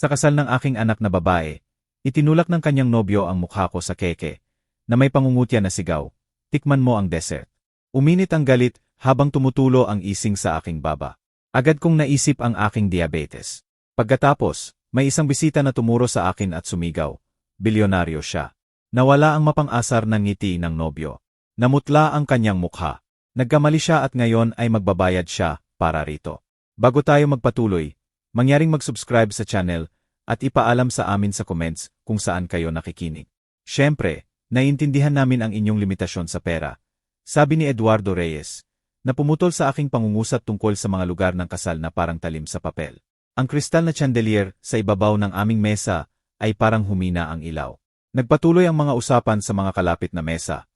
Sa kasal ng aking anak na babae, itinulak ng kanyang nobyo ang mukha ko sa keke, na may pangungutya na sigaw, "Tikman mo ang dessert." Uminit ang galit habang tumutulo ang ising sa aking baba. Agad kong naisip ang aking diabetes. Pagkatapos, may isang bisita na tumuro sa akin at sumigaw, bilyonaryo siya. Nawala ang mapang-asar ng ngiti ng nobyo. Namutla ang kanyang mukha. Nagkamali siya at ngayon ay magbabayad siya para rito. Bago tayo magpatuloy, mangyaring mag-subscribe sa channel at ipaalam sa amin sa comments kung saan kayo nakikinig. Siyempre, naiintindihan namin ang inyong limitasyon sa pera, sabi ni Eduardo Reyes, na pumutol sa aking pangungusap tungkol sa mga lugar ng kasal na parang talim sa papel. Ang kristal na chandelier sa ibabaw ng aming mesa ay parang humina ang ilaw. Nagpatuloy ang mga usapan sa mga kalapit na mesa.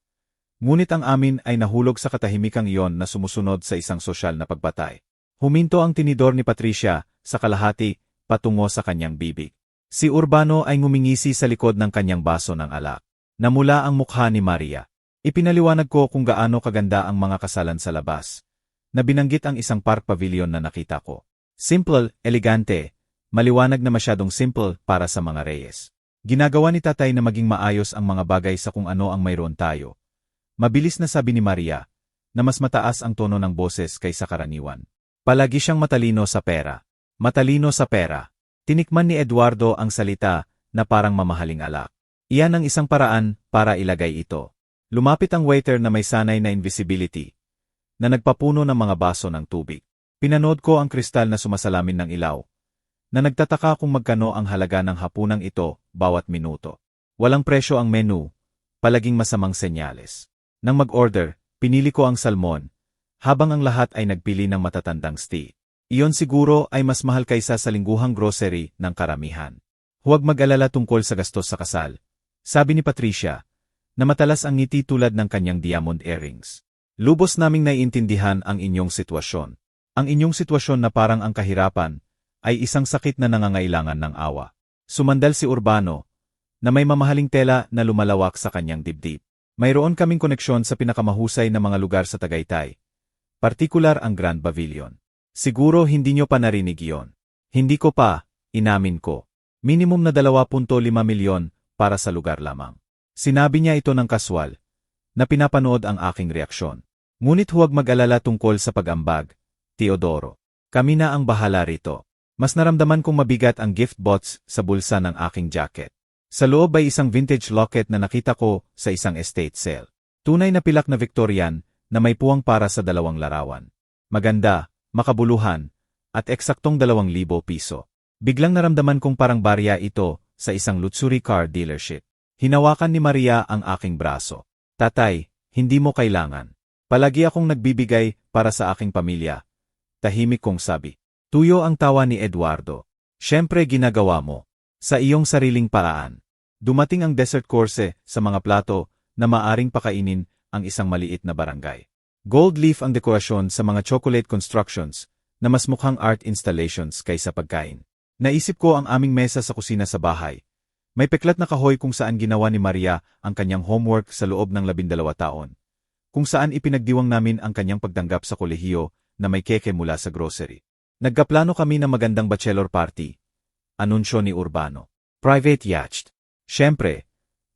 Ngunit ang amin ay nahulog sa katahimikang iyon na sumusunod sa isang sosyal na pagbatay. Huminto ang tinidor ni Patricia sa kalahati patungo sa kanyang bibig. Si Urbano ay ngumingisi sa likod ng kanyang baso ng alak. Namula ang mukha ni Maria. Ipinaliwanag ko kung gaano kaganda ang mga kasalan sa labas. Nabinanggit ang isang park pavilion na nakita ko. Simple, elegante, maliwanag na masyadong simple para sa mga Reyes. Ginagawa ni tatay na maging maayos ang mga bagay sa kung ano ang mayroon tayo. Mabilis na sabi ni Maria, na mas mataas ang tono ng boses kaysa karaniwan. Palagi siyang matalino sa pera. Matalino sa pera. Tinikman ni Eduardo ang salita na parang mamahaling alak. Iyan ang isang paraan para ilagay ito. Lumapit ang waiter na may sanay na invisibility, na nagpapuno ng mga baso ng tubig. Pinanood ko ang kristal na sumasalamin ng ilaw, na nagtataka kung magkano ang halaga ng hapunang ito bawat minuto. Walang presyo ang menu, palaging masamang senyales. Nang mag-order, pinili ko ang salmon, habang ang lahat ay nagpili ng matatandang steak. Iyon siguro ay mas mahal kaysa sa lingguhang grocery ng karamihan. Huwag mag-alala tungkol sa gastos sa kasal, sabi ni Patricia, na matalas ang ngiti tulad ng kanyang diamond earrings. Lubos naming naiintindihan ang inyong sitwasyon. Ang inyong sitwasyon na parang ang kahirapan ay isang sakit na nangangailangan ng awa. Sumandal si Urbano, na may mamahaling tela na lumalawak sa kanyang dibdib. Mayroon kaming koneksyon sa pinakamahusay na mga lugar sa Tagaytay, partikular ang Grand Pavilion. Siguro hindi nyo pa narinig iyon. Hindi ko pa, inamin ko. Minimum na 2.5 milyon para sa lugar lamang. Sinabi niya ito ng kaswal, na pinapanood ang aking reaksyon. Ngunit huwag mag-alala tungkol sa pag-ambag, Teodoro. Kami na ang bahala rito. Mas naramdaman kong mabigat ang gift box sa bulsa ng aking jacket. Sa loob ay isang vintage locket na nakita ko sa isang estate sale. Tunay na pilak na Victorian na may puwang para sa 2 larawan. Maganda, makabuluhan, at eksaktong 2,000 piso. Biglang naramdaman kong parang barya ito sa isang luxury car dealership. Hinawakan ni Maria ang aking braso. Tatay, hindi mo kailangan. Palagi akong nagbibigay para sa aking pamilya. Tahimik kong sabi. Tuyo ang tawa ni Eduardo. Siyempre ginagawa mo. Sa iyong sariling paraan. Dumating ang dessert course sa mga plato na maaring pakainin ang isang maliit na barangay. Gold leaf ang dekorasyon sa mga chocolate constructions na mas mukhang art installations kaysa pagkain. Naisip ko ang aming mesa sa kusina sa bahay. May peklat na kahoy kung saan ginawa ni Maria ang kanyang homework sa loob ng 12 taon. Kung saan ipinagdiwang namin ang kanyang pagtanggap sa kolehiyo na may keke mula sa grocery. Nagkaplano kami ng magandang bachelor party. Anunsyo ni Urbano. Private yacht. Siyempre,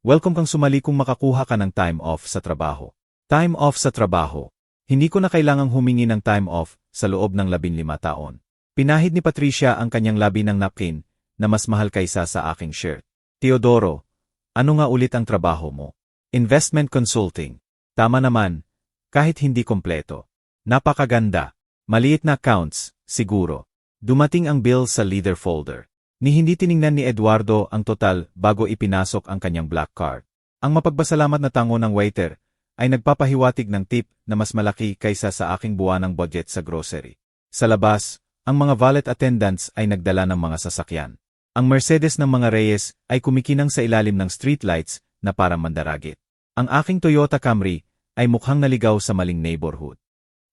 welcome kang sumali kung makakuha ka ng time off sa trabaho. Time off sa trabaho. Hindi ko na kailangang humingi ng time off sa loob ng 15 taon. Pinahid ni Patricia ang kanyang labi ng napkin na mas mahal kaysa sa aking shirt. Teodoro, ano nga ulit ang trabaho mo? Investment consulting. Tama naman, kahit hindi kompleto. Napakaganda. Maliit na accounts, siguro. Dumating ang bill sa leader folder. Ni hindi tiningnan ni Eduardo ang total bago ipinasok ang kanyang black card. Ang mapagpasalamat na tango ng waiter ay nagpapahiwatig ng tip na mas malaki kaysa sa aking buwanang budget sa grocery. Sa labas, ang mga valet attendants ay nagdala ng mga sasakyan. Ang Mercedes ng mga Reyes ay kumikinang sa ilalim ng streetlights na parang mandaragit. Ang aking Toyota Camry ay mukhang naligaw sa maling neighborhood.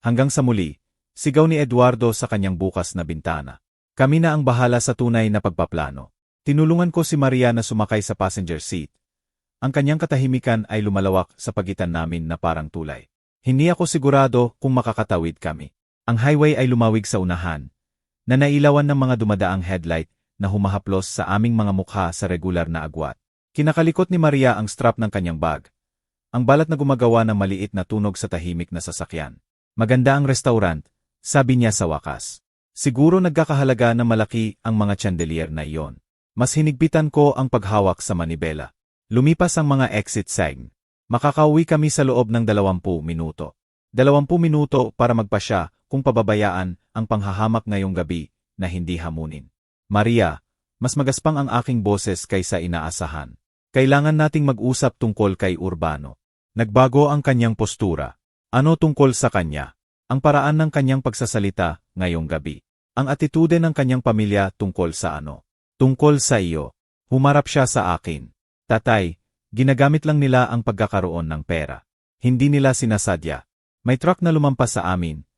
Hanggang sa muli, sigaw ni Eduardo sa kanyang bukas na bintana. Kami na ang bahala sa tunay na pagpaplano. Tinulungan ko si Maria na sumakay sa passenger seat. Ang kanyang katahimikan ay lumalawak sa pagitan namin na parang tulay. Hindi ako sigurado kung makakatawid kami. Ang highway ay lumawig sa unahan, na nailawan ng mga dumadaang headlight na humahaplos sa aming mga mukha sa regular na agwat. Kinakalikot ni Maria ang strap ng kanyang bag. Ang balat na gumagawa ng maliit na tunog sa tahimik na sasakyan. Maganda ang restaurant, sabi niya sa wakas. Siguro nagkakahalaga na malaki ang mga chandelier na iyon. Mas hinigpitan ko ang paghawak sa manibela. Lumipas ang mga exit sign. Makakauwi kami sa loob ng 20 minuto. 20 minuto para magpasya kung pababayaan ang panghahamak ngayong gabi na hindi hamunin. Maria, mas magaspang ang aking boses kaysa inaasahan. Kailangan nating mag-usap tungkol kay Urbano. Nagbago ang kanyang postura. Ano tungkol sa kanya? Ang paraan ng kanyang pagsasalita ngayong gabi. Ang atitude ng kanyang pamilya tungkol sa ano? Tungkol sa iyo. Humarap siya sa akin. Tatay, ginagamit lang nila ang pagkakaroon ng pera. Hindi nila sinasadya. May truck na lumampas sa amin.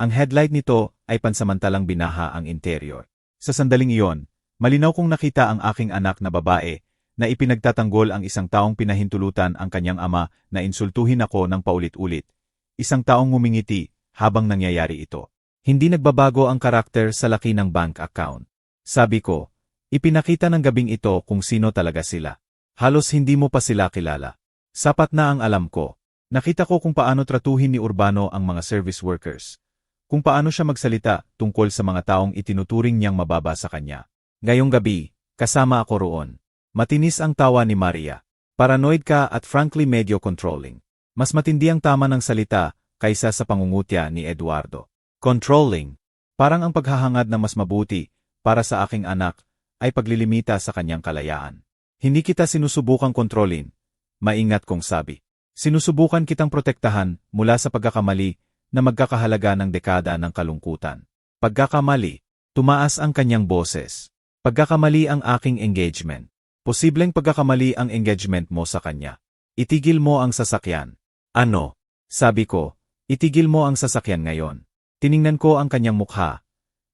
Ang headlight nito ay pansamantalang binaha ang interior. Sa sandaling iyon, malinaw kong nakita ang aking anak na babae na ipinagtatanggol ang isang taong pinahintulutan ang kanyang ama na insultuhin ako ng paulit-ulit. Isang taong ngumingiti habang nangyayari ito. Hindi nagbabago ang karakter sa laki ng bank account. Sabi ko, ipinakita ng gabing ito kung sino talaga sila. Halos hindi mo pa sila kilala. Sapat na ang alam ko. Nakita ko kung paano tratuhin ni Urbano ang mga service workers. Kung paano siya magsalita tungkol sa mga taong itinuturing niyang mababa sa kanya. Ngayong gabi, kasama ako roon. Matinis ang tawa ni Maria. Paranoid ka at frankly medyo controlling. Mas matindi ang tama ng salita kaysa sa pangungutya ni Eduardo. Controlling. Parang ang paghahangad na mas mabuti para sa aking anak ay paglilimita sa kanyang kalayaan. Hindi kita sinusubukang kontrolin. Maingat kong sabi. Sinusubukan kitang protektahan mula sa pagkakamali na magkakahalaga ng dekada ng kalungkutan. Pagkakamali. Tumaas ang kanyang boses. Pagkakamali ang aking engagement. Posibleng pagkakamali ang engagement mo sa kanya. Itigil mo ang sasakyan. Ano? Sabi ko, itigil mo ang sasakyan ngayon. Tiningnan ko ang kanyang mukha,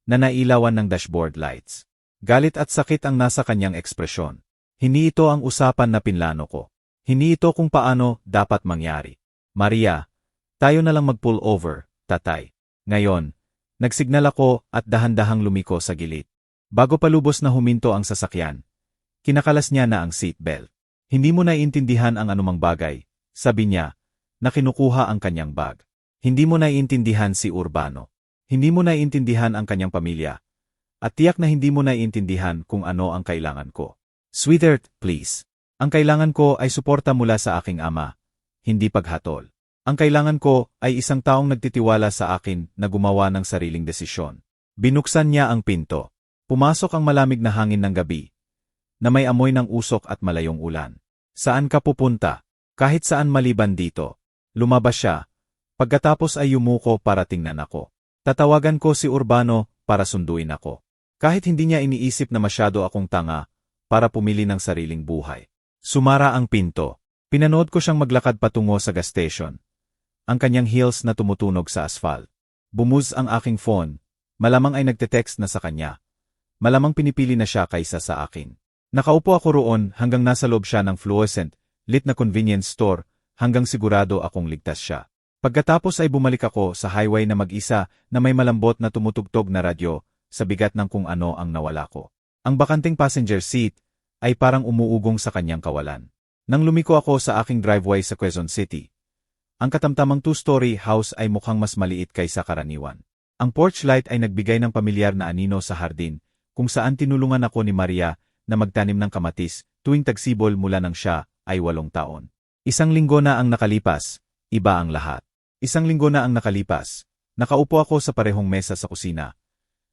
na nailawan ng dashboard lights. Galit at sakit ang nasa kanyang ekspresyon. Hindi ito ang usapan na pinlano ko. Hindi ito kung paano dapat mangyari. Maria, tayo na lang mag-pull over, tatay. Ngayon, nagsignal ako at dahan-dahang lumiko sa gilid. Bago palubos na huminto ang sasakyan, kinakalas niya na ang seatbelt. Hindi mo naiintindihan ang anumang bagay, sabi niya, na kinukuha ang kanyang bag. Hindi mo naiintindihan si Urbano. Hindi mo naiintindihan ang kanyang pamilya. At tiyak na hindi mo naiintindihan kung ano ang kailangan ko. Sweetheart, please. Ang kailangan ko ay suporta mula sa aking ama, hindi paghatol. Ang kailangan ko ay isang taong nagtitiwala sa akin na gumawa ng sariling desisyon. Binuksan niya ang pinto. Pumasok ang malamig na hangin ng gabi, na may amoy ng usok at malayong ulan. Saan ka pupunta? Kahit saan maliban dito. Lumabas siya. Pagkatapos ay yumuko para tingnan ako. Tatawagan ko si Urbano para sunduin ako. Kahit hindi niya iniisip na masyado akong tanga para pumili ng sariling buhay. Sumara ang pinto. Pinanood ko siyang maglakad patungo sa gas station. Ang kanyang heels na tumutunog sa asphalt. Bumuz ang aking phone. Malamang ay nagte-text na sa kanya. Malamang pinipili na siya kaysa sa akin. Nakaupo ako roon hanggang nasa loob siya ng fluorescent, lit na convenience store, hanggang sigurado akong ligtas siya. Pagkatapos ay bumalik ako sa highway na mag-isa na may malambot na tumutugtog na radyo sa bigat ng kung ano ang nawala ko. Ang bakanting passenger seat ay parang umuugong sa kanyang kawalan. Nang lumiko ako sa aking driveway sa Quezon City, ang katamtamang two-story house ay mukhang mas maliit kaysa karaniwan. Ang porch light ay nagbigay ng pamilyar na anino sa hardin, kung saan tinulungan ako ni Maria na magtanim ng kamatis tuwing tagsibol mula nang siya ay 8 taon. Isang linggo na ang nakalipas, iba ang lahat. Isang linggo na ang nakalipas, nakaupo ako sa parehong mesa sa kusina,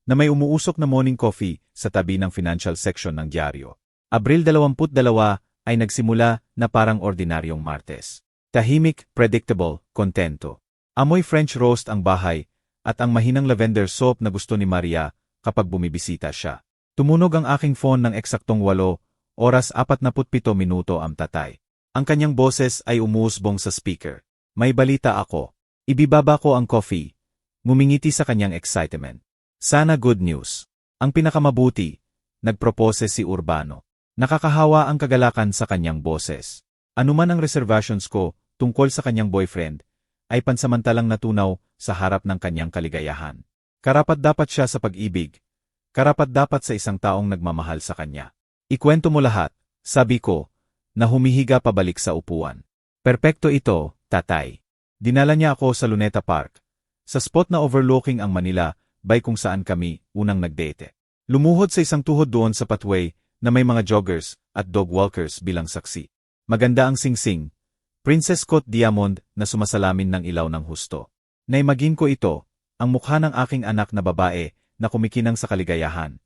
na may umuusok na morning coffee sa tabi ng financial section ng dyaryo. Abril 22 ay nagsimula na parang ordinaryong Martes. Tahimik, predictable, kontento. Amoy French roast ang bahay, at ang mahinang lavender soap na gusto ni Maria kapag bumibisita siya. Tumunog ang aking phone ng eksaktong 8:47 minuto ang tatay. Ang kanyang boses ay umuusbong sa speaker. May balita ako. Ibibaba ko ang coffee. Ngumingiti sa kanyang excitement. Sana good news. Ang pinakamabuti, nagpropose si Urbano. Nakakahawa ang kagalakan sa kanyang boses. Anuman ang reservations ko tungkol sa kanyang boyfriend, ay pansamantalang natunaw sa harap ng kanyang kaligayahan. Karapat-dapat siya sa pag-ibig, Karapat-dapat sa isang taong nagmamahal sa kanya. Ikwento mo lahat, sabi ko, na humihiga pabalik sa upuan. Perpekto ito, tatay. Dinala niya ako sa Luneta Park. Sa spot na overlooking ang Manila, bay kung saan kami unang nagdate. Lumuhod sa isang tuhod doon sa pathway na may mga joggers at dog walkers bilang saksi. Maganda ang singsing, Princess Cote Diamond na sumasalamin ng ilaw ng husto. Naimagin ko ito, ang mukha ng aking anak na babae na kumikinang sa kaligayahan,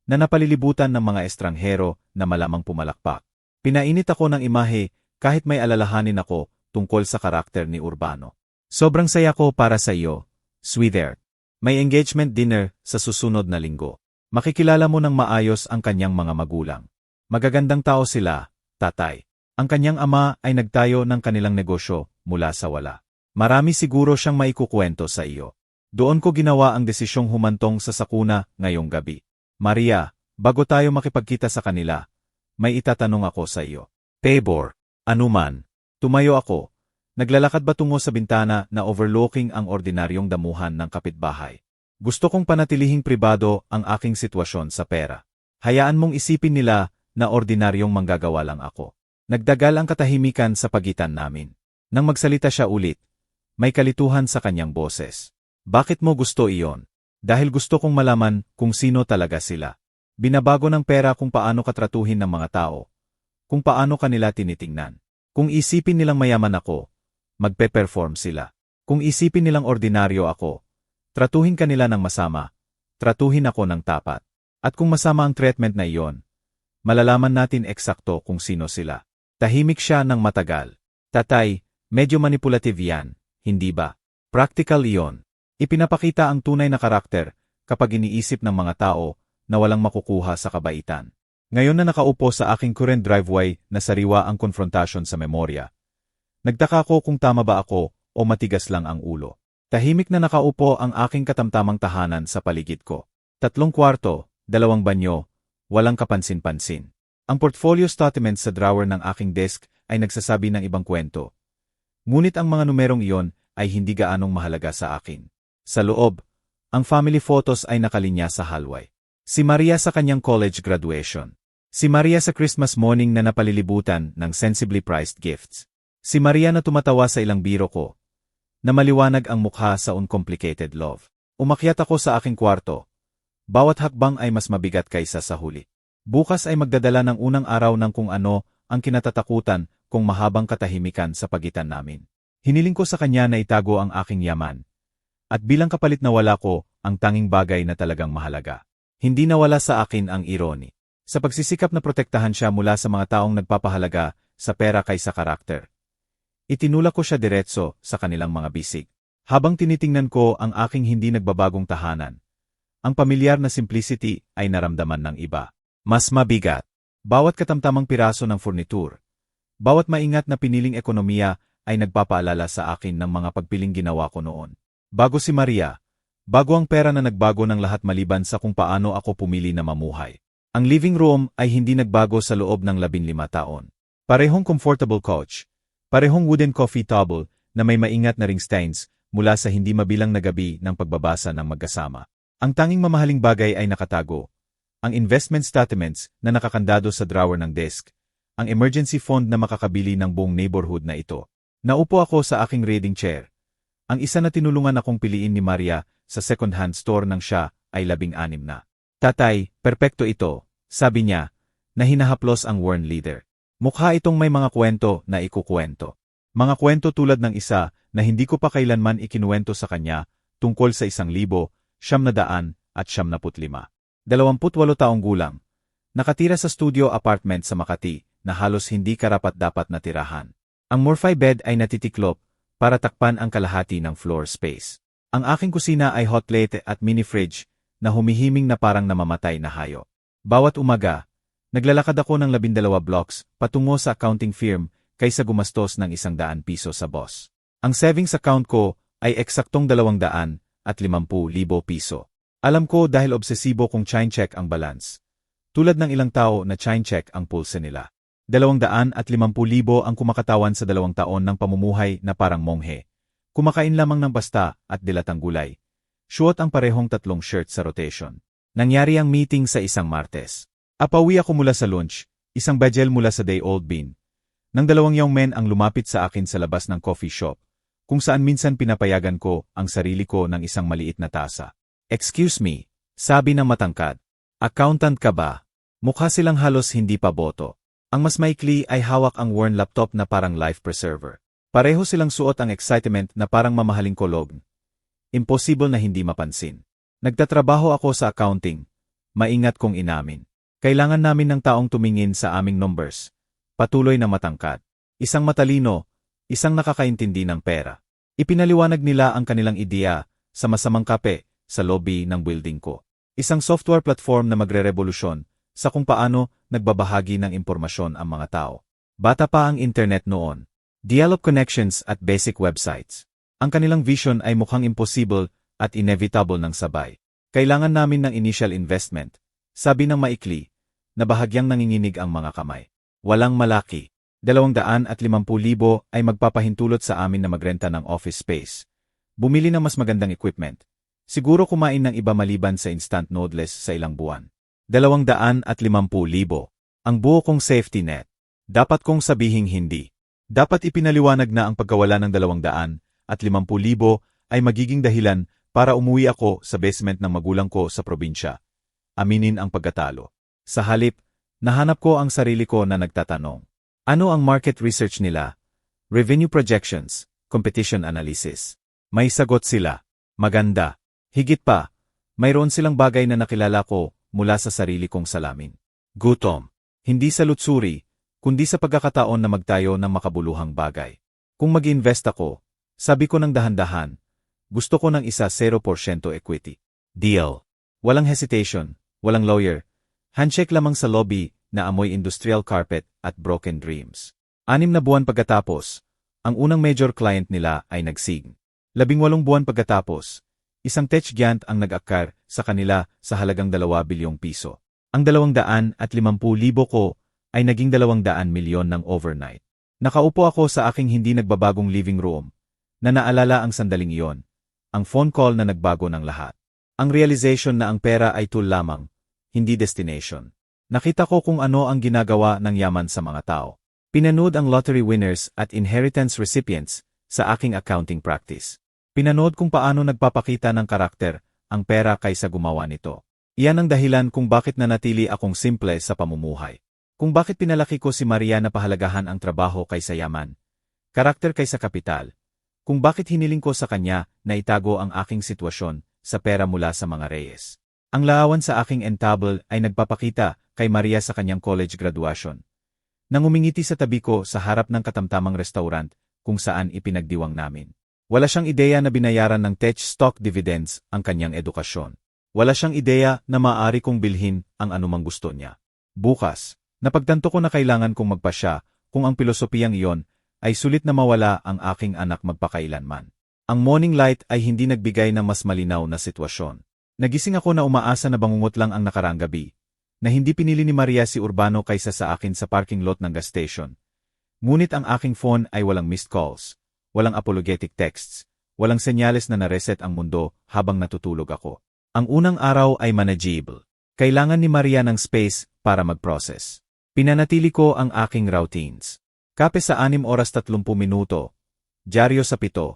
na napalilibutan ng mga estranghero na malamang pumalakpak. Pinainit ako ng imahe kahit may alalahanin ako tungkol sa karakter ni Urbano. Sobrang saya ko para sa iyo, sweetheart. May engagement dinner sa susunod na linggo. Makikilala mo ng maayos ang kanyang mga magulang. Magagandang tao sila, tatay. Ang kanyang ama ay nagtayo ng kanilang negosyo mula sa wala. Marami siguro siyang maikukwento sa iyo. Doon ko ginawa ang desisyong humantong sa sakuna ngayong gabi. Maria, bago tayo makipagkita sa kanila, may itatanong ako sa iyo. Pabor, anuman. Tumayo ako. Naglalakad ba tungo sa bintana na overlooking ang ordinaryong damuhan ng kapitbahay? Gusto kong panatilihing pribado ang aking sitwasyon sa pera. Hayaan mong isipin nila na ordinaryong manggagawa lang ako. Nagdagal ang katahimikan sa pagitan namin. Nang magsalita siya ulit, may kalituhan sa kanyang boses. Bakit mo gusto iyon? Dahil gusto kong malaman kung sino talaga sila. Binabago ng pera kung paano katratuhin ng mga tao. Kung paano kanila tinitingnan. Kung isipin nilang mayaman ako, magpe-perform sila. Kung isipin nilang ordinaryo ako, tratuhin kanila ng masama, tratuhin ako ng tapat. At kung masama ang treatment na iyon, malalaman natin eksakto kung sino sila. Tahimik siya ng matagal. Tatay, medyo manipulative yan, hindi ba? Practical iyon. Ipinapakita ang tunay na karakter kapag iniisip ng mga tao na walang makukuha sa kabaitan. Ngayon na nakaupo sa aking current driveway na sariwa ang konfrontasyon sa memorya. Nagtaka ko kung tama ba ako o matigas lang ang ulo. Tahimik na nakaupo ang aking katamtamang tahanan sa paligid ko. 3 kwarto, 2 banyo, walang kapansin-pansin. Ang portfolio statement sa drawer ng aking desk ay nagsasabi ng ibang kwento. Ngunit ang mga numerong iyon ay hindi gaanong mahalaga sa akin. Sa loob, ang family photos ay nakalinya sa hallway. Si Maria sa kanyang college graduation. Si Maria sa Christmas morning na napalilibutan ng sensibly priced gifts. Si Maria na tumatawa sa ilang biro ko, na maliwanag ang mukha sa uncomplicated love. Umakyat ako sa aking kwarto. Bawat hakbang ay mas mabigat kaysa sa huli. Bukas ay magdadala ng unang araw ng kung ano ang kinatatakutan kung mahabang katahimikan sa pagitan namin. Hiniling ko sa kanya na itago ang aking yaman. At bilang kapalit na wala ko ang tanging bagay na talagang mahalaga. Hindi nawala sa akin ang irony. Sa pagsisikap na protektahan siya mula sa mga taong nagpapahalaga sa pera kaysa karakter. Itinulak ko siya diretso sa kanilang mga bisig. Habang tinitingnan ko ang aking hindi nagbabagong tahanan, ang pamilyar na simplicity ay naramdaman ng iba. Mas mabigat. Bawat katamtamang piraso ng furnitur, bawat maingat na piniling ekonomiya ay nagpapaalala sa akin ng mga pagpiling ginawa ko noon. Bago si Maria, bago ang pera na nagbago ng lahat maliban sa kung paano ako pumili na mamuhay. Ang living room ay hindi nagbago sa loob ng 15 taon. Parehong comfortable couch, parehong wooden coffee table na may maingat na ring stains mula sa hindi mabilang na gabi ng pagbabasa ng magkasama. Ang tanging mamahaling bagay ay nakatago. Ang investment statements na nakakandado sa drawer ng desk, ang emergency fund na makakabili ng buong neighborhood na ito. Naupo ako sa aking reading chair. Ang isa na tinulungan akong piliin ni Maria sa second-hand store nang siya ay 16 na. Tatay, perpekto ito, sabi niya, na hinahaplos ang worn leader. Mukha itong may mga kwento na ikukwento. Mga kwento tulad ng isa na hindi ko pa kailanman ikinuwento sa kanya tungkol sa 1,995. 28 taong gulang. Nakatira sa studio apartment sa Makati na halos hindi karapat-dapat na tirahan. Ang Morphy bed ay natitiklop para takpan ang kalahati ng floor space. Ang aking kusina ay hot plate at mini fridge na humihiming na parang namamatay na hayop. Bawat umaga, naglalakad ako ng 12 blocks patungo sa accounting firm kaysa gumastos ng 100 piso sa boss. Ang savings account ko ay eksaktong 250,000 piso. Alam ko dahil obsesibo kong chine-check ang balance. Tulad ng ilang tao na chine-check ang pulse nila. 250,000 ang kumakatawan sa 2 taon ng pamumuhay na parang monghe. Kumakain lamang ng basta at dilatang gulay. Suot ang parehong 3 shirt sa rotation. Nangyari ang meeting sa isang Martes. Apawi ako mula sa lunch, isang bagel mula sa day-old bean. Nang dalawang young men ang lumapit sa akin sa labas ng coffee shop, kung saan minsan pinapayagan ko ang sarili ko ng isang maliit na tasa. "Excuse me," sabi ng matangkad. "Accountant ka ba?" Mukha silang halos hindi pa boto. Ang mas maikli ay hawak ang worn laptop na parang life preserver. Pareho silang suot ang excitement na parang mamahaling kolog. Imposible na hindi mapansin. Nagtatrabaho ako sa accounting. Maingat kong inamin. Kailangan namin ng taong tumingin sa aming numbers. Patuloy na matangkad. Isang matalino, isang nakakaintindi ng pera. Ipinaliwanag nila ang kanilang ideya sa masamang kape sa lobby ng building ko. Isang software platform na magre-revolusyon sa kung paano nagbabahagi ng impormasyon ang mga tao. Bata pa ang internet noon. Dial-up connections at basic websites. Ang kanilang vision ay mukhang impossible at inevitable ng sabay. Kailangan namin ng initial investment, sabi ng maikli, na bahagyang nanginginig ang mga kamay. Walang malaki. 250,000 ay magpapahintulot sa amin na magrenta ng office space. Bumili ng mas magandang equipment. Siguro kumain ng iba maliban sa instant noodles sa ilang buwan. 250,000. Ang buo kong safety net. Dapat kong sabihing hindi. Dapat ipinaliwanag na ang pagkawala ng 250,000 ay magiging dahilan para umuwi ako sa basement ng magulang ko sa probinsya. Aminin ang pagkatalo. Sa halip, nahanap ko ang sarili ko na nagtatanong. Ano ang market research nila? Revenue projections, competition analysis. May sagot sila. Maganda. Higit pa, mayroon silang bagay na nakilala ko mula sa sarili kong salamin. Gutom. Hindi sa lutsuri, kundi sa pagkakataon na magtayo ng makabuluhang bagay. Kung mag-invest ako, sabi ko ng dahan-dahan, gusto ko ng isa 0% equity. Deal. Walang hesitation, walang lawyer. Handshake lamang sa lobby na amoy industrial carpet at broken dreams. 6 na buwan pagkatapos, ang unang major client nila ay nagsig. 18 buwan pagkatapos, isang tech giant ang nag-akar sa kanila sa halagang 2 bilyong piso. Ang 250,000 ko ay naging 200 milyon ng overnight. Nakaupo ako sa aking hindi nagbabagong living room, na naalala ang sandaling iyon. Ang phone call na nagbago ng lahat. Ang realization na ang pera ay tool lamang, hindi destination. Nakita ko kung ano ang ginagawa ng yaman sa mga tao. Pinanood ang lottery winners at inheritance recipients sa aking accounting practice. Pinanood kung paano nagpapakita ng karakter ang pera kaysa gumawa nito. Iyan ang dahilan kung bakit nanatili akong simple sa pamumuhay. Kung bakit pinalaki ko si Maria na pahalagahan ang trabaho kaysa yaman, karakter kaysa kapital. Kung bakit hiniling ko sa kanya na itago ang aking sitwasyon sa pera mula sa mga reyes. Ang laawan sa aking entable ay nagpapakita kay Maria sa kanyang college graduation. Nang umingiti sa tabi ko sa harap ng katamtamang restaurant kung saan ipinagdiwang namin. Wala siyang ideya na binayaran ng tech stock dividends ang kanyang edukasyon. Wala siyang ideya na maaari kong bilhin ang anumang gusto niya. Bukas, napagtanto ko na kailangan kong magpasya kung ang pilosopiyang iyon ay sulit na mawala ang aking anak magpakailanman. Ang morning light ay hindi nagbigay ng mas malinaw na sitwasyon. Nagising ako na umaasa na bangungot lang ang nakaraang gabi, na hindi pinili ni Maria si Urbano kaysa sa akin sa parking lot ng gas station. Ngunit ang aking phone ay walang missed calls, walang apologetic texts, walang senyales na nareset ang mundo habang natutulog ako. Ang unang araw ay manageable. Kailangan ni Maria ng space para mag-process. Pinanatili ko ang aking routines. Kape sa 6 oras 30 minuto, dyaryo sa 7,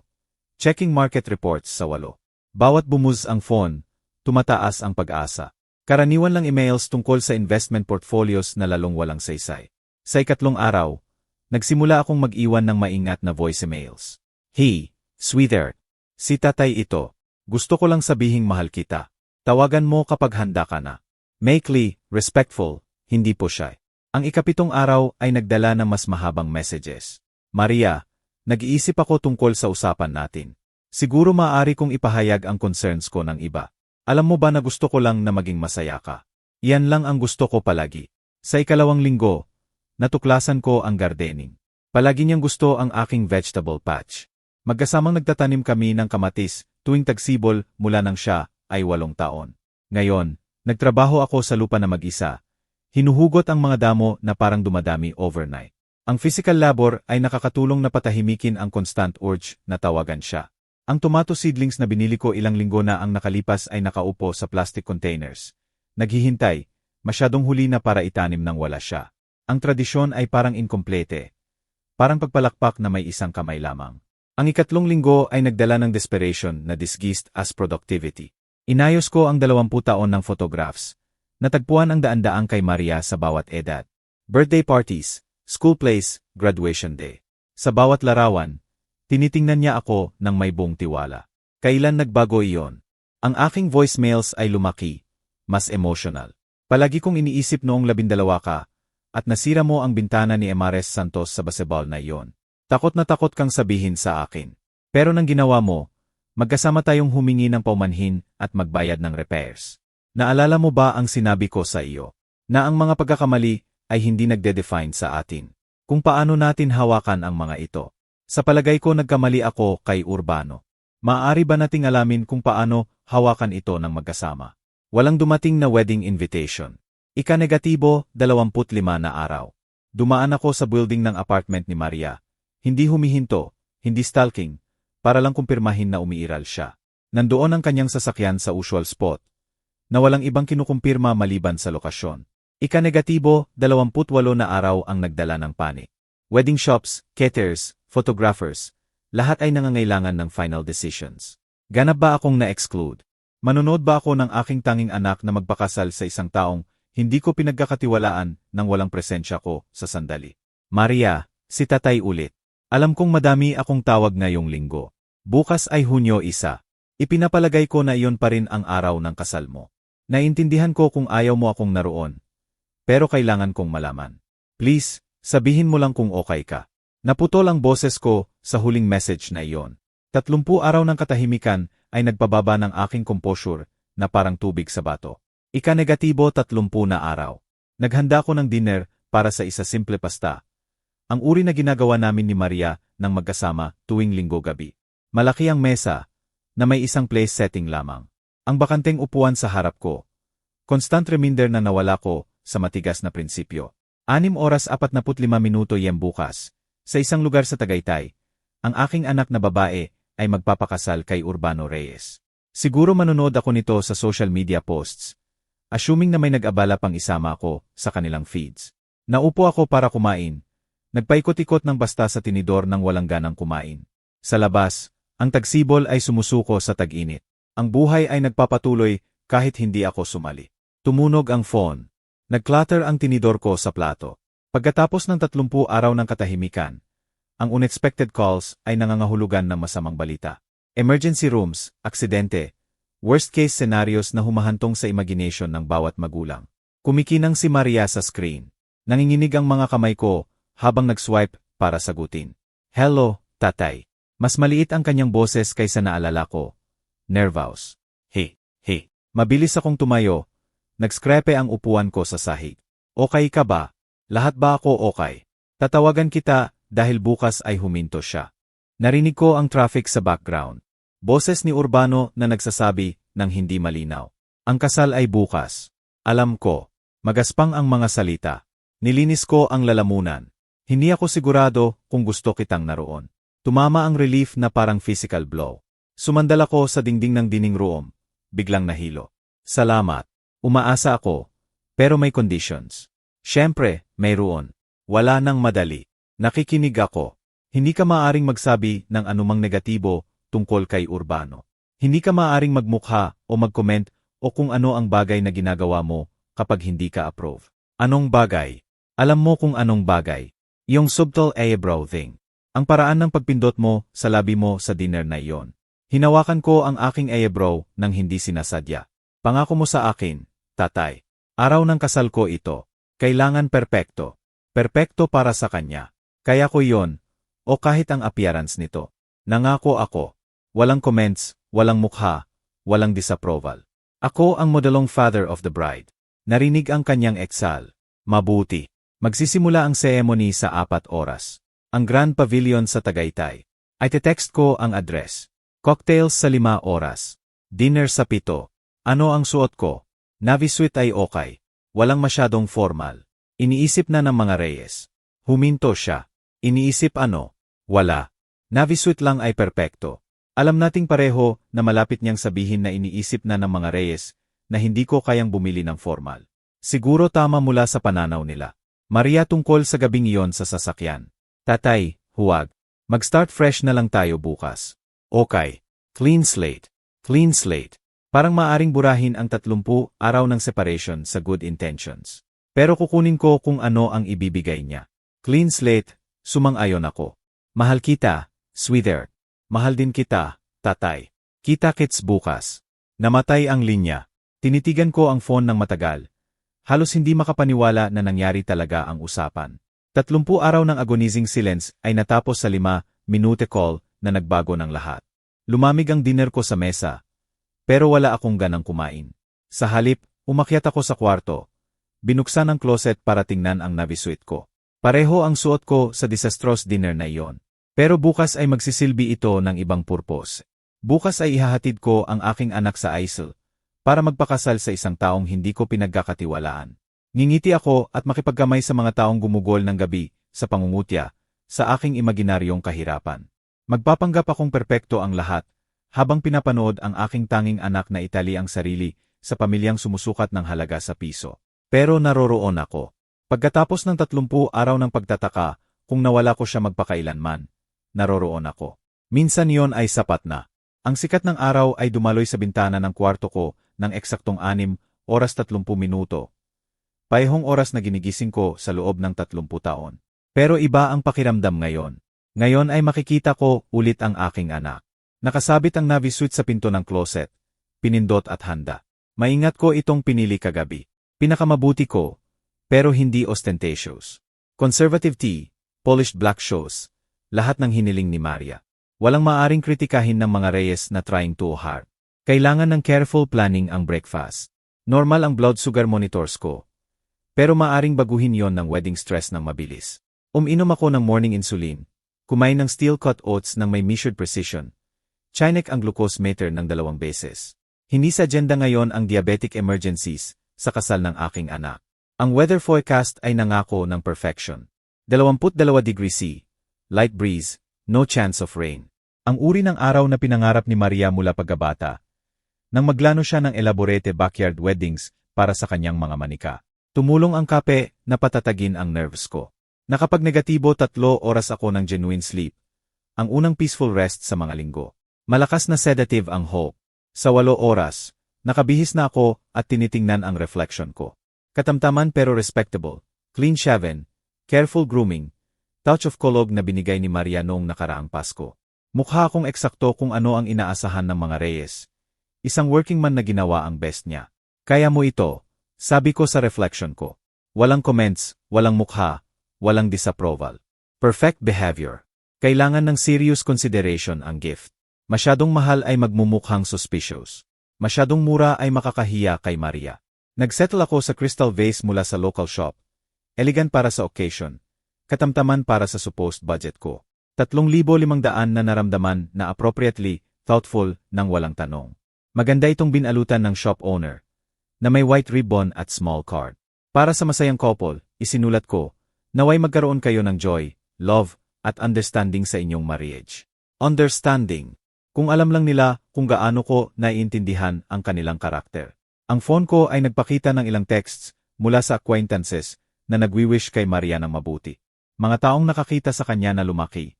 checking market reports sa 8. Bawat bumuz ang phone, tumataas ang pag-asa. Karaniwan lang emails tungkol sa investment portfolios na lalong walang saysay. Sa 3 araw, nagsimula akong mag-iwan ng maingat na voicemails. Hey, sweetheart. Si tatay ito. Gusto ko lang sabihing mahal kita. Tawagan mo kapag handa ka na. Maikli, respectful, hindi po shy. Ang 7 araw ay nagdala ng mas mahabang messages. Maria, nag-iisip ako tungkol sa usapan natin. Siguro maaari kong ipahayag ang concerns ko ng iba. Alam mo ba na gusto ko lang na maging masaya ka? Iyan lang ang gusto ko palagi. Sa 2 linggo, natuklasan ko ang gardening. Palagi niyang gusto ang aking vegetable patch. Magkasamang nagtatanim kami ng kamatis tuwing tagsibol mula nang siya ay 8 taon. Ngayon, nagtrabaho ako sa lupa na mag-isa. Hinuhugot ang mga damo na parang dumadami overnight. Ang physical labor ay nakakatulong na patahimikin ang constant urge na tawagan siya. Ang tomato seedlings na binili ko ilang linggo na ang nakalipas ay nakaupo sa plastic containers. naghihintay, masyadong huli na para itanim nang wala siya. Ang tradisyon ay parang incomplete. Parang pagpalakpak na may isang kamay lamang. Ang ikatlong linggo ay nagdala ng desperation na disguised as productivity. Inayos ko ang 20 taon ng photographs. Natagpuan ang daan-daang kay Maria sa bawat edad. Birthday parties, school plays, graduation day. Sa bawat larawan, tinitingnan niya ako ng may buong tiwala. Kailan nagbago iyon? Ang aking voicemails ay lumaki, mas emotional. Palagi kong iniisip noong 12 ka, at nasira mo ang bintana ni Emares Santos sa basketball na iyon. Takot na takot kang sabihin sa akin. Pero nang ginawa mo, magkasama tayong humingi ng paumanhin at magbayad ng repairs. Naalala mo ba ang sinabi ko sa iyo? Na ang mga pagkakamali ay hindi nagde-define sa atin. Kung paano natin hawakan ang mga ito. Sa palagay ko nagkamali ako kay Urbano. Maaari ba nating alamin kung paano hawakan ito ng magkasama? Walang dumating na wedding invitation. Ika-negatibo, 25 na araw. Dumaan ako sa building ng apartment ni Maria. Hindi humihinto, hindi stalking, para lang kumpirmahin na umiiral siya. Nandoon ang kanyang sasakyan sa usual spot, na walang ibang kinukumpirma maliban sa lokasyon. Ika-negatibo, 28 na araw ang nagdala ng panik. Wedding shops, caterers, photographers, lahat ay nangangailangan ng final decisions. Ganap ba akong na-exclude? Manonood ba ako ng aking tanging anak na magpakasal sa isang taong hindi ko pinagkakatiwalaan nang walang presensya ko sa sandali? Maria, si Tatay ulit. Alam kong madami akong tawag ngayong linggo. Bukas ay Hunyo 1. Ipinapalagay ko na iyon pa rin ang araw ng kasal mo. Naintindihan ko kung ayaw mo akong naroon. Pero kailangan kong malaman. Please, sabihin mo lang kung okay ka. Naputol ang boses ko sa huling message na iyon. 30 araw ng katahimikan ay nagpababa ng aking composure na parang tubig sa bato. Ika-negatibo 30 na araw. Naghanda ko ng dinner para sa isa simple pasta. Ang uri na ginagawa namin ni Maria ng magkasama tuwing linggo gabi. Malaki ang mesa, na may isang place setting lamang. Ang bakanteng upuan sa harap ko. Constant reminder na nawala ko sa matigas na prinsipyo. 6 oras 45 minuto yem bukas. Sa isang lugar sa Tagaytay, ang aking anak na babae ay magpapakasal kay Urbano Reyes. Siguro manonood ako nito sa social media posts. Assuming na may nag-abala pang isama ako sa kanilang feeds. Naupo ako para kumain. Nagpaikot-ikot ng basta sa tinidor nang walang ganang kumain. Sa labas, ang tagsibol ay sumusuko sa tag-init. Ang buhay ay nagpapatuloy kahit hindi ako sumali. Tumunog ang phone. Nag-clutter ang tinidor ko sa plato. Pagkatapos ng 30 araw ng katahimikan, ang unexpected calls ay nangangahulugan ng masamang balita. Emergency rooms, aksidente, worst-case scenarios na humahantong sa imagination ng bawat magulang. Kumikinang si Maria sa screen. Nanginginig ang mga kamay ko habang nag-swipe para sagutin. Hello, tatay. Mas maliit ang kanyang boses kaysa naalala ko. Nervous. Hey. Mabilis akong tumayo. Nagskrepe ang upuan ko sa sahig. Okay ka ba? Lahat ba ako okay? Tatawagan kita dahil bukas ay huminto siya. Narinig ko ang traffic sa background. Boses ni Urbano na nagsasabi ng hindi malinaw. Ang kasal ay bukas. Alam ko. Magaspang ang mga salita. Nilinis ko ang lalamunan. Hindi ako sigurado kung gusto kitang naroon. Tumama ang relief na parang physical blow. Sumandal ako sa dingding ng dining room. Biglang nahilo. Salamat. Umaasa ako. Pero may conditions. Siyempre, mayroon. Wala nang madali. Nakikinig ako. Hindi ka maaaring magsabi ng anumang negatibo tungkol kay Urbano. Hindi ka maaaring magmukha o mag-comment o kung ano ang bagay na ginagawa mo kapag hindi ka approve. Anong bagay? Alam mo kung anong bagay. Yung subtle eyebrow thing. Ang paraan ng pagpindot mo sa labi mo sa dinner na iyon. Hinawakan ko ang aking eyebrow nang hindi sinasadya. Pangako mo sa akin, tatay. Araw ng kasal ko ito. Kailangan perpekto. Perpekto para sa kanya. Kaya ko yon, o kahit ang appearance nito. Nangako ako. Walang comments, walang mukha, walang disapproval. Ako ang modelong father of the bride. Narinig ang kanyang exhale. Mabuti. Magsisimula ang ceremony sa 4 oras. Ang Grand Pavilion sa Tagaytay. Ay te-text ko ang address. Cocktails sa 5 oras. Dinner sa 7. Ano ang suot ko? Navy suit ay okay. Walang masyadong formal. Iniisip na ng mga Reyes. Huminto siya. Iniisip ano? Wala. Navy suit lang ay perpekto. Alam nating pareho na malapit niyang sabihin na iniisip na ng mga Reyes na hindi ko kayang bumili ng formal. Siguro tama mula sa pananaw nila. Maria tungkol sa gabing iyon sa sasakyan. Tatay, huwag. Mag-start fresh na lang tayo bukas. Okay. Clean slate. Clean slate. Parang maaring burahin ang 30 araw ng separation sa good intentions. Pero kukunin ko kung ano ang ibibigay niya. Clean slate, sumang-ayon ako. Mahal kita, sweetheart. Mahal din kita, tatay. Kita-kits bukas. Namatay ang linya. Tinitigan ko ang phone ng matagal. Halos hindi makapaniwala na nangyari talaga ang usapan. 30 araw ng agonizing silence ay natapos sa 5-minute call na nagbago ng lahat. Lumamig ang dinner ko sa mesa. Pero wala akong ganang kumain. Sa halip, umakyat ako sa kwarto. Binuksan ang closet para tingnan ang navisuit ko. Pareho ang suot ko sa disastrous dinner na iyon. Pero bukas ay magsisilbi ito ng ibang purpose. Bukas ay ihahatid ko ang aking anak sa ISL para magpakasal sa isang taong hindi ko pinagkakatiwalaan. Ngingiti ako at makipagkamay sa mga taong gumugol ng gabi sa pangungutya sa aking imaginaryong kahirapan. Magpapanggap akong perpekto ang lahat habang pinapanood ang aking tanging anak na itali ang sarili sa pamilyang sumusukat ng halaga sa piso. Pero naroroon ako. Pagkatapos ng 30 araw ng pagtataka, kung nawala ko siya magpakailanman, naroroon ako. Minsan yon ay sapat na. Ang sikat ng araw ay dumaloy sa bintana ng kwarto ko ng eksaktong 6:30. Parehong oras na ginigising ko sa loob ng 30 taon. Pero iba ang pakiramdam ngayon. Ngayon ay makikita ko ulit ang aking anak. Nakasabit ang navisuit sa pinto ng closet. Pinindot at handa. Maingat ko itong pinili kagabi. Pinakamabuti ko, pero hindi ostentatious. Conservative tea, polished black shoes, lahat ng hiniling ni Maria. Walang maaring kritikahin ng mga Reyes na trying too hard. Kailangan ng careful planning ang breakfast. Normal ang blood sugar monitors ko. Pero maaring baguhin yon ng wedding stress ng mabilis. Uminom ako ng morning insulin. Kumain ng steel-cut oats ng may measured precision. Chinek ang glucose meter ng 2 beses. Hindi sa agenda ngayon ang diabetic emergencies sa kasal ng aking anak. Ang weather forecast ay nangako ng perfection. 22 degrees C, light breeze, no chance of rain. Ang uri ng araw na pinangarap ni Maria mula pagkabata. Nang maglano siya ng elaborate backyard weddings para sa kanyang mga manika. Tumulong ang kape na patatagin ang nerves ko. Nakapag-negatibo 3 oras ako ng genuine sleep. Ang unang peaceful rest sa mga linggo. Malakas na sedative ang hope. Sa 8 oras, nakabihis na ako at tinitingnan ang reflection ko. Katamtaman pero respectable, clean-shaven, careful grooming, touch of kolog na binigay ni Maria noong nakaraang Pasko. Mukha akong eksakto kung ano ang inaasahan ng mga Reyes. Isang working man na ginawa ang best niya. Kaya mo ito, sabi ko sa reflection ko. Walang comments, walang mukha, walang disapproval. Perfect behavior. Kailangan ng serious consideration ang gift. Masyadong mahal ay magmumukhang suspicious. Masyadong mura ay makakahiya kay Maria. Nagsettle ako sa crystal vase mula sa local shop. Elegant para sa occasion. Katamtaman para sa supposed budget ko. 3,500 na naramdaman na appropriately, thoughtful, nang walang tanong. Maganda itong binalutan ng shop owner. Na may white ribbon at small card. Para sa masayang couple, isinulat ko, naway magkaroon kayo ng joy, love, at understanding sa inyong marriage. Understanding. Kung alam lang nila kung gaano ko naiintindihan ang kanilang karakter. Ang phone ko ay nagpakita ng ilang texts mula sa acquaintances na nagwi-wish kay Maria ng mabuti. Mga taong nakakita sa kanya na lumaki.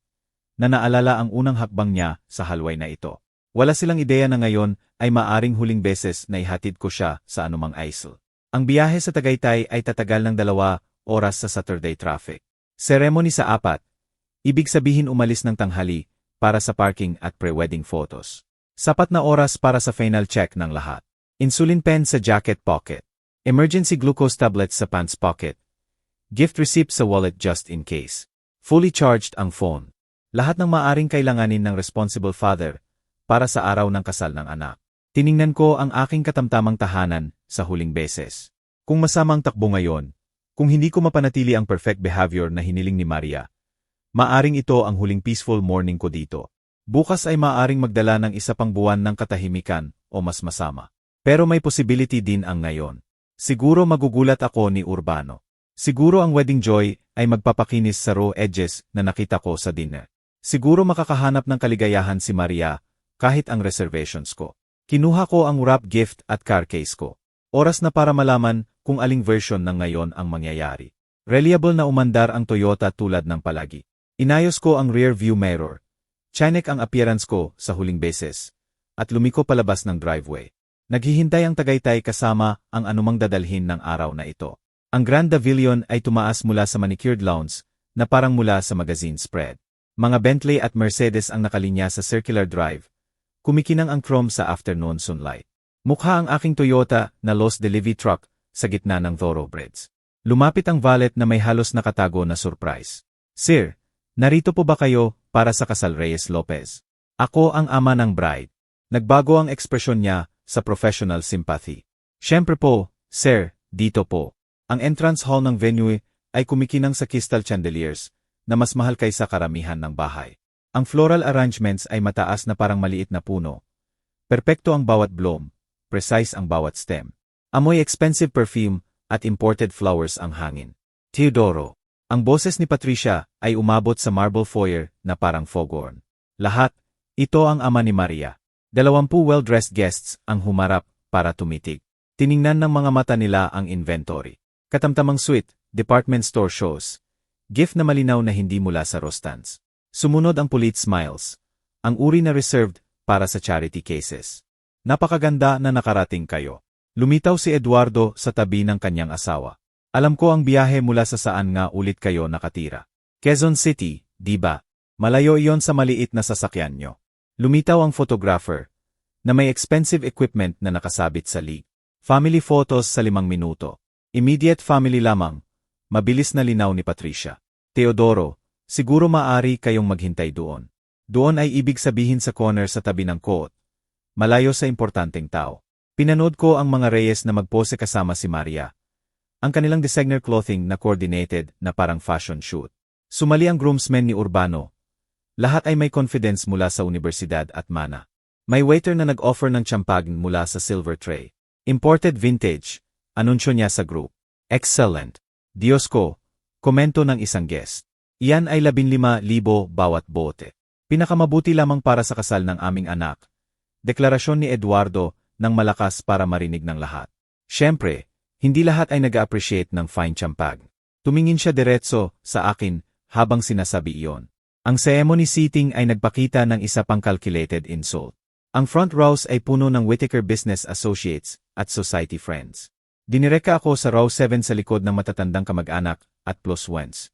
Na naalala ang unang hakbang niya sa halway na ito. Wala silang ideya na ngayon ay maaring huling beses na ihatid ko siya sa anumang ISL. Ang biyahe sa Tagaytay ay tatagal ng 2 oras sa Saturday traffic. Ceremony sa 4. Ibig sabihin umalis ng tanghali para sa parking at pre-wedding photos. Sapat na oras para sa final check ng lahat. Insulin pen sa jacket pocket. Emergency glucose tablets sa pants pocket. Gift receipt sa wallet just in case. Fully charged ang phone. Lahat ng maaring kailanganin ng responsible father para sa araw ng kasal ng anak. Tiningnan ko ang aking katamtamang tahanan sa huling beses. Kung masamang takbo ngayon, kung hindi ko mapanatili ang perfect behavior na hiniling ni Maria, maaring ito ang huling peaceful morning ko dito. Bukas ay maaring magdala ng isa pang buwan ng katahimikan o mas masama. Pero may possibility din ang ngayon. Siguro magugulat ako ni Urbano. Siguro ang wedding joy ay magpapakinis sa raw edges na nakita ko sa dinner. Siguro makakahanap ng kaligayahan si Maria kahit ang reservations ko. Kinuha ko ang wrap gift at car case ko. Oras na para malaman kung aling version ng ngayon ang mangyayari. Reliable na umandar ang Toyota tulad ng palagi. Inayos ko ang rear view mirror. Chinek ang appearance ko sa huling beses. At lumiko palabas ng driveway. Naghihintay ang Tagaytay kasama ang anumang dadalhin ng araw na ito. Ang Grand Pavilion ay tumaas mula sa manicured lawns na parang mula sa magazine spread. Mga Bentley at Mercedes ang nakalinya sa circular drive. Kumikinang ang chrome sa afternoon sunlight. Mukha ang aking Toyota na lost delivery truck sa gitna ng thoroughbreds. Lumapit ang valet na may halos nakatago na surprise. Sir, narito po ba kayo para sa kasal Reyes Lopez? Ako ang ama ng bride. Nagbago ang ekspresyon niya sa professional sympathy. Siyempre po, sir, dito po. Ang entrance hall ng venue ay kumikinang sa crystal chandeliers na mas mahal kaysa karamihan ng bahay. Ang floral arrangements ay mataas na parang maliit na puno. Perpekto ang bawat bloom, precise ang bawat stem. Amoy expensive perfume at imported flowers ang hangin. Teodoro. Ang boses ni Patricia ay umabot sa marble foyer na parang foghorn. Lahat, ito ang ama ni Maria. 20 well-dressed guests ang humarap para tumitig. Tiningnan ng mga mata nila ang inventory. Katamtamang suite, department store shows. Gift na malinaw na hindi mula sa Rostans. Sumunod ang polite smiles. Ang uri na reserved para sa charity cases. Napakaganda na nakarating kayo. Lumitaw si Eduardo sa tabi ng kanyang asawa. Alam ko ang biyahe mula sa saan nga ulit kayo nakatira. Quezon City, di ba? Malayo iyon sa maliit na sasakyan nyo. Lumitaw ang photographer na may expensive equipment na nakasabit sa leeg. Family photos sa 5 minuto. Immediate family lamang. Mabilis na linaw ni Patricia. Teodoro, siguro maaari kayong maghintay doon. Doon ay ibig sabihin sa corner sa tabi ng court. Malayo sa importanteng tao. Pinanood ko ang mga Reyes na magpose kasama si Maria. Ang kanilang designer clothing na coordinated na parang fashion shoot. Sumali ang groomsmen ni Urbano. Lahat ay may confidence mula sa universidad at mana. May waiter na nag-offer ng champagne mula sa silver tray. Imported vintage. Anunsyo niya sa group. Excellent. Diyos ko, komento ng isang guest. Iyan ay 15,000 bawat bote. Pinakamabuti lamang para sa kasal ng aming anak. Deklarasyon ni Eduardo ng malakas para marinig ng lahat. Siyempre, hindi lahat ay nag-appreciate ng fine champagne. Tumingin siya diretso sa akin habang sinasabi iyon. Ang ceremony seating ay nagpakita ng isa pang calculated insult. Ang front rows ay puno ng Whittaker Business Associates at Society Friends. Dinireka ako sa row 7 sa likod ng matatandang kamag-anak at plus ones.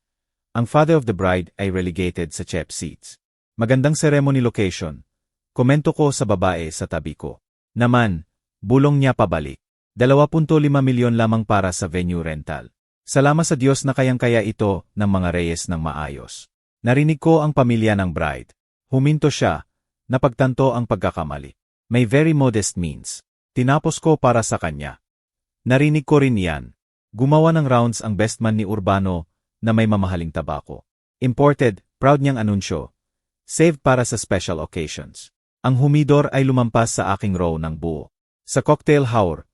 Ang father of the bride ay relegated sa chep seats. Magandang ceremony location. Komento ko sa babae sa tabi ko. Naman, bulong niya pabalik. 2.5 milyon lamang para sa venue rental. Salamat sa Diyos na kayang-kaya ito ng mga Reyes ng maayos. Narinig ko ang pamilya ng bride. Huminto siya, napagtanto ang pagkakamali. May very modest means. Tinapos ko para sa kanya. Narinig ko rin yan. Gumawa ng rounds ang best man ni Urbano na may mamahaling tabako. Imported, proud niyang anunsyo. Saved para sa special occasions. Ang humidor ay lumampas sa aking row ng buo. Sa cocktail hour,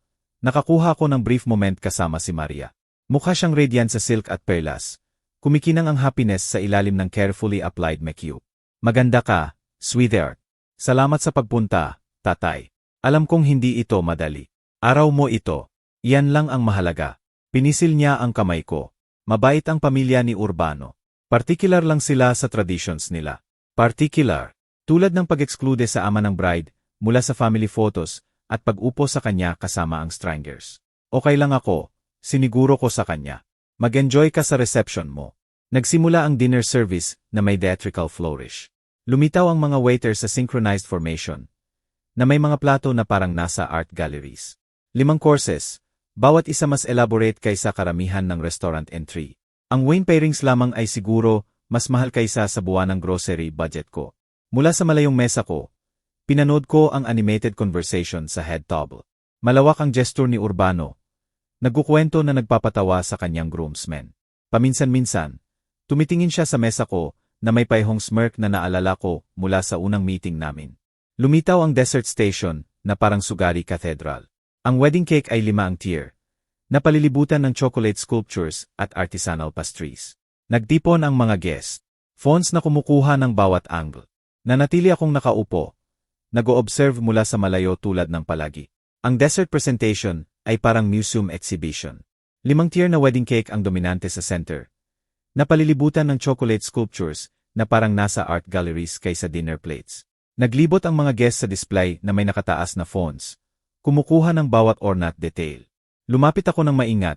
nakakuha ko ng brief moment kasama si Maria. Mukha siyang radiant sa silk at perlas. Kumikinang ang happiness sa ilalim ng carefully applied makeup. Maganda ka, sweetheart. Salamat sa pagpunta, tatay. Alam kong hindi ito madali. Araw mo ito. Iyan lang ang mahalaga. Pinisil niya ang kamay ko. Mabait ang pamilya ni Urbano. Particular lang sila sa traditions nila. Particular. Tulad ng pag-exclude sa ama ng bride, mula sa family photos, at pag-upo sa kanya kasama ang strangers. Okay lang ako, siniguro ko sa kanya. Mag-enjoy ka sa reception mo. Nagsimula ang dinner service na may theatrical flourish. Lumitaw ang mga waiter sa synchronized formation, na may mga plato na parang nasa art galleries. 5 courses, bawat isa mas elaborate kaysa karamihan ng restaurant entry. Ang wine pairings lamang ay siguro mas mahal kaysa sa buwanang grocery budget ko. Mula sa malayong mesa ko, pinanood ko ang animated conversation sa head table. Malawak ang gesture ni Urbano. Nagkukwento na nagpapatawa sa kanyang groomsmen. Paminsan-minsan, tumitingin siya sa mesa ko na may paihong smirk na naalala ko mula sa unang meeting namin. Lumitaw ang dessert station na parang Sugari Cathedral. Ang wedding cake ay 5 ang tier, na palilibutan ng chocolate sculptures at artisanal pastries. Nagtipon ang mga guest. Phones na kumukuha ng bawat angle. Nanatili akong nakaupo. nag-o-observe mula sa malayo tulad ng palagi. Ang dessert presentation ay parang museum exhibition. 5-tier na wedding cake ang dominante sa center. Napalilibutan ng chocolate sculptures na parang nasa art galleries kaysa dinner plates. Naglibot ang mga guests sa display na may nakataas na fonts. Kumukuha ng bawat ornate detail. Lumapit ako ng maingat,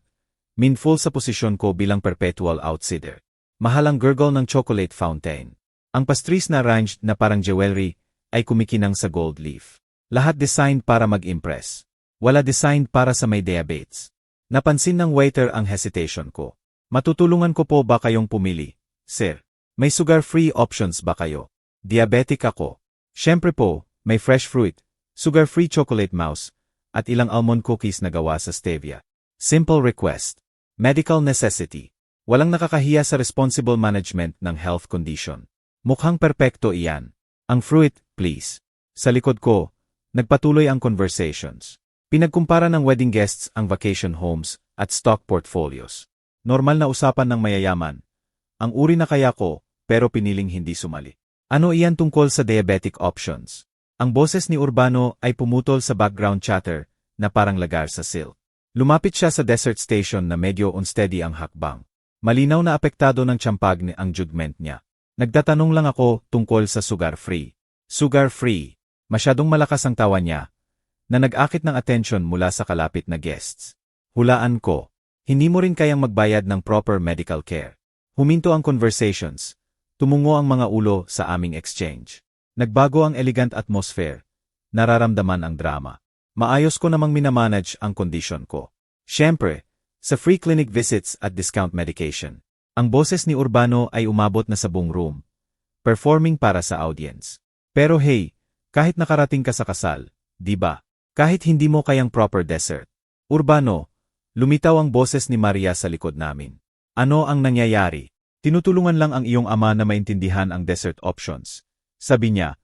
mindful sa posisyon ko bilang perpetual outsider. Mahal ang gurgle ng chocolate fountain. Ang pastries na arranged na parang jewelry ay kumikinang sa gold leaf. Lahat designed para mag-impress. Wala designed para sa may diabetes. Napansin ng waiter ang hesitation ko. Matutulungan ko po ba kayong pumili, sir? May sugar-free options ba kayo? Diabetic ako. Siyempre po, may fresh fruit, sugar-free chocolate mousse, at ilang almond cookies na gawa sa stevia. Simple request. Medical necessity. Walang nakakahiya sa responsible management ng health condition. Mukhang perpekto iyan. Ang fruit, please. Sa likod ko, nagpatuloy ang conversations. Pinagkumpara ng wedding guests ang vacation homes at stock portfolios. Normal na usapan ng mayayaman. Ang uri na kaya ko, pero piniling hindi sumali. Ano iyan tungkol sa diabetic options? Ang boses ni Urbano ay pumutol sa background chatter na parang lagar sa silk. Lumapit siya sa desert station na medyo unsteady ang hakbang. Malinaw na apektado ng tiyampag ni ang judgment niya. Nagtatanong lang ako tungkol sa sugar-free. Sugar-free. Masyadong malakas ang tawa niya, na nag-akit ng atensyon mula sa kalapit na guests. Hulaan ko, hindi mo rin kayang magbayad ng proper medical care. Huminto ang conversations. Tumungo ang mga ulo sa aming exchange. Nagbago ang elegant atmosphere. Nararamdaman ang drama. Maayos ko namang minamanage ang kondisyon ko. Siyempre, sa free clinic visits at discount medication. Ang boses ni Urbano ay umabot na sa buong room, performing para sa audience. Pero hey, kahit nakarating ka sa kasal, di ba? Kahit hindi mo kayang proper dessert. Urbano, lumitaw ang boses ni Maria sa likod namin. Ano ang nangyayari? Tinutulungan lang ang iyong ama na maintindihan ang dessert options. Sabi niya,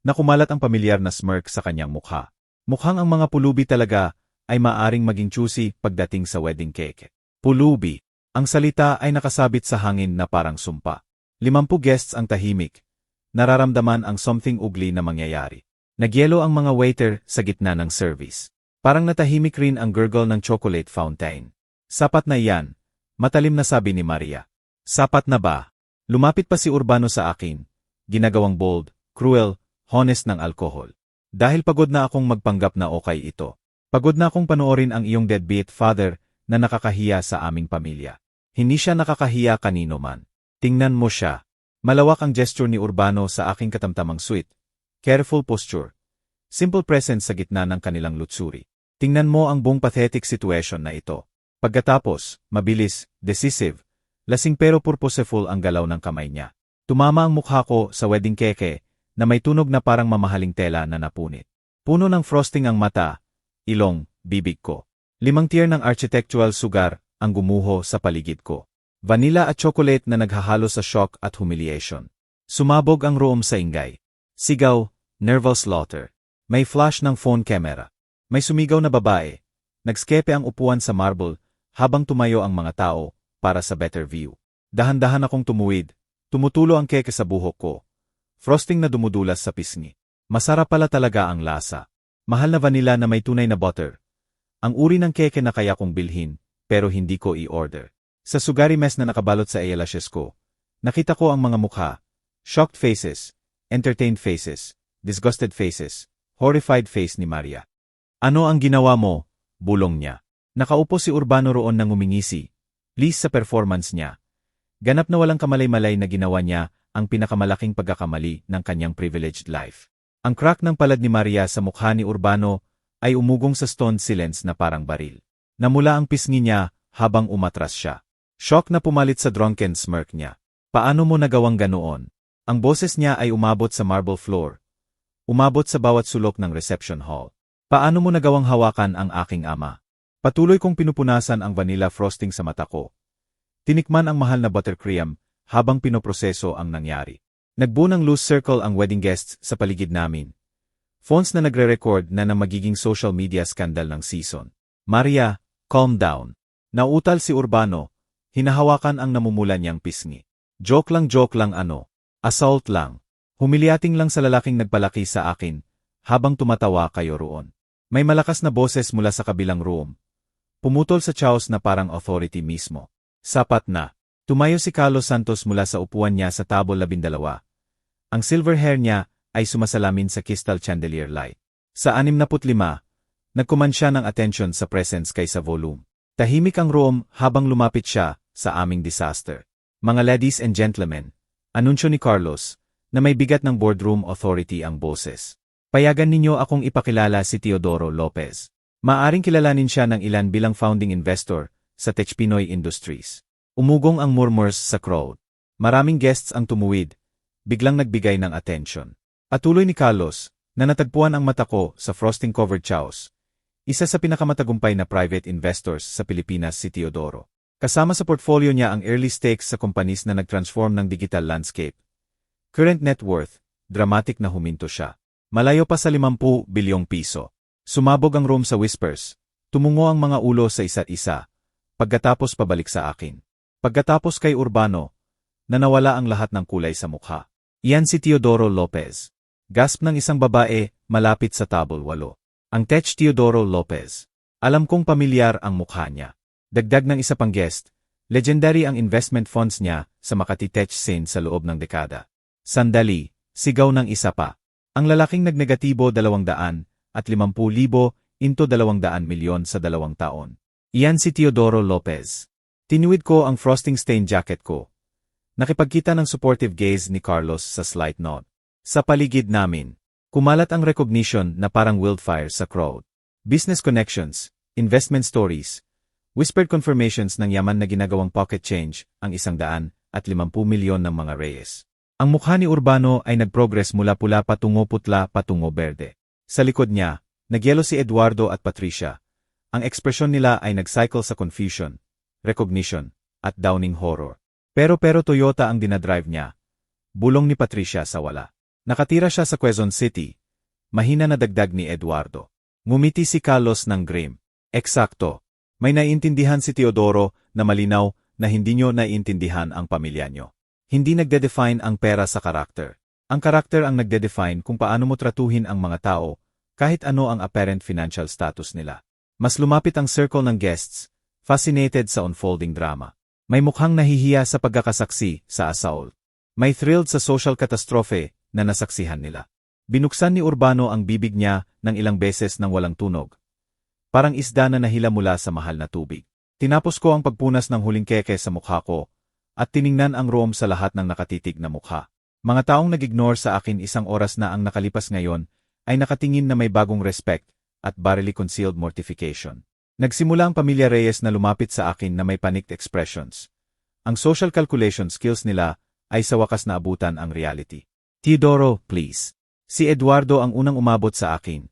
na kumalat ang pamilyar na smirk sa kanyang mukha. Mukhang ang mga pulubi talaga ay maaring maging choosy pagdating sa wedding cake. Pulubi. Ang salita ay nakasabit sa hangin na parang sumpa. 50 guests ang tahimik. Nararamdaman ang something ugly na mangyayari. Nagyelo ang mga waiter sa gitna ng service. Parang natahimik rin ang gurgle ng chocolate fountain. Sapat na iyan, matalim na sabi ni Maria. Sapat na ba? Lumapit pa si Urbano sa akin, ginagawang bold, cruel, honest ng alkohol. Dahil pagod na akong magpanggap na okay ito. Pagod na akong panoorin ang iyong deadbeat father na nakakahiya sa aming pamilya. Hindi siya nakakahiya kanino man. Tingnan mo siya. Malawak ang gesture ni Urbano sa aking katamtamang sweet. Careful posture. Simple presence sa gitna ng kanilang lutsuri. Tingnan mo ang buong pathetic situation na ito. Pagkatapos, mabilis, decisive, lasing pero purposeful ang galaw ng kamay niya. Tumama ang mukha ko sa wedding cake na may tunog na parang mamahaling tela na napunit. Puno ng frosting ang mata, ilong, bibig ko. 5 tier ng architectural sugar ang gumuho sa paligid ko. Vanilla at chocolate na naghahalo sa shock at humiliation. Sumabog ang room sa ingay. Sigaw, nervous slaughter. May flash ng phone camera. May sumigaw na babae. Nagskepe ang upuan sa marble habang tumayo ang mga tao para sa better view. Dahan-dahan akong tumuwid. Tumutulo ang keke sa buhok ko. Frosting na dumudulas sa pisngi. Masarap pala talaga ang lasa. Mahal na vanilla na may tunay na butter. Ang uri ng keke na kaya kong bilhin, pero hindi ko i-order. Sa sugary mess na nakabalot sa eyelashes ko, nakita ko ang mga mukha. Shocked faces, entertained faces, disgusted faces, horrified face ni Maria. Ano ang ginawa mo? Bulong niya. Nakaupo si Urbano roon nang umingisi. Please sa performance niya. Ganap na walang kamalay-malay na ginawa niya ang pinakamalaking pagkakamali ng kanyang privileged life. Ang crack ng palad ni Maria sa mukha ni Urbano ay umugong sa stone silence na parang baril. Namula ang pisngi niya habang umatras siya. Shock na pumalit sa drunken smirk niya. Paano mo nagawang ganoon? Ang boses niya ay umabot sa marble floor. Umabot sa bawat sulok ng reception hall. Paano mo nagawang hawakan ang aking ama? Patuloy kong pinupunasan ang vanilla frosting sa mata ko. Tinikman ang mahal na buttercream habang pinoproseso ang nangyari. Nagbuo ng loose circle ang wedding guests sa paligid namin. Phones na nagre-record na magiging social media scandal ng season. Maria, calm down. Nauutal si Urbano. Hinahawakan ang namumulan niyang pisngi. Joke lang ano. Assault lang. Humiliating lang sa lalaking nagpalaki sa akin habang tumatawa kayo roon. May malakas na boses mula sa kabilang room. Pumutol sa chaos na parang authority mismo. Sapat na. Tumayo si Carlos Santos mula sa upuan niya sa table 12. Ang silver hair niya ay sumasalamin sa crystal chandelier light. Sa 65, nagkuman siya ng attention sa presence kaysa volume. Tahimik ang room habang lumapit siya sa aming disaster. Mga ladies and gentlemen, anunsyo ni Carlos, na may bigat ng boardroom authority ang boses. Payagan ninyo akong ipakilala si Teodoro Lopez. Maaring kilalanin siya ng ilan bilang founding investor sa Tech Pinoy Industries. Umugong ang murmurs sa crowd. Maraming guests ang tumuwid, biglang nagbigay ng attention. Patuloy ni Carlos, na natagpuan ang mata ko sa frosting-covered chows. Isa sa pinakamatagumpay na private investors sa Pilipinas si Teodoro. Kasama sa portfolio niya ang early stakes sa companies na nag-transform ng digital landscape. Current net worth, dramatic na huminto siya. Malayo pa sa 50 bilyong piso. Sumabog ang room sa whispers. Tumungo ang mga ulo sa isa't isa. Pagkatapos pabalik sa akin. Pagkatapos kay Urbano, na nawala ang lahat ng kulay sa mukha. Iyan si Teodoro Lopez. Gasp ng isang babae, malapit sa table 8. Ang Tech Teodoro Lopez. Alam kong pamilyar ang mukha niya. Dagdag ng isa pang guest, legendary ang investment funds niya sa Makati Tech scene sa loob ng dekada. Sandali, sigaw ng isa pa. Ang lalaking nagnegatibo 250,000 into 200 milyon sa 2 taon. Iyan si Teodoro Lopez. Tinuwid ko ang frosting stain jacket ko. Nakipagkita ng supportive gaze ni Carlos sa slight nod. Sa paligid namin, kumalat ang recognition na parang wildfire sa crowd. Business connections, investment stories, whispered confirmations ng yaman na ginagawang pocket change ang 150 milyon ng mga Reyes. Ang mukha ni Urbano ay nagprogress mula pula patungo putla patungo berde. Sa likod niya, nagyelo si Eduardo at Patricia. Ang ekspresyon nila ay nagcycle sa confusion, recognition, at downing horror. Pero Toyota ang dinadrive niya. Bulong ni Patricia sa wala. Nakatira siya sa Quezon City. Mahina na dagdag ni Eduardo. Ngumiti si Carlos ng grim. Eksakto. May naiintindihan si Teodoro na malinaw na hindi nyo naiintindihan ang pamilya nyo. Hindi nagde-define ang pera sa karakter. Ang karakter ang nagde-define kung paano mo tratuhin ang mga tao, kahit ano ang apparent financial status nila. Mas lumapit ang circle ng guests, fascinated sa unfolding drama. May mukhang nahihiya sa pagkakasaksi sa assault. May thrilled sa social catastrophe na nasaksihan nila. Binuksan ni Urbano ang bibig niya ng ilang beses nang walang tunog. Parang isda na nahila mula sa mahal na tubig. Tinapos ko ang pagpunas ng huling keke sa mukha ko, at tiningnan ang room sa lahat ng nakatitig na mukha. Mga taong nag-ignore sa akin isang oras na ang nakalipas ngayon, ay nakatingin na may bagong respect, at barely concealed mortification. Nagsimula ang pamilya Reyes na lumapit sa akin na may panicked expressions. Ang social calculation skills nila ay sa wakas na abutan ang reality. Teodoro, please. Si Eduardo ang unang umabot sa akin.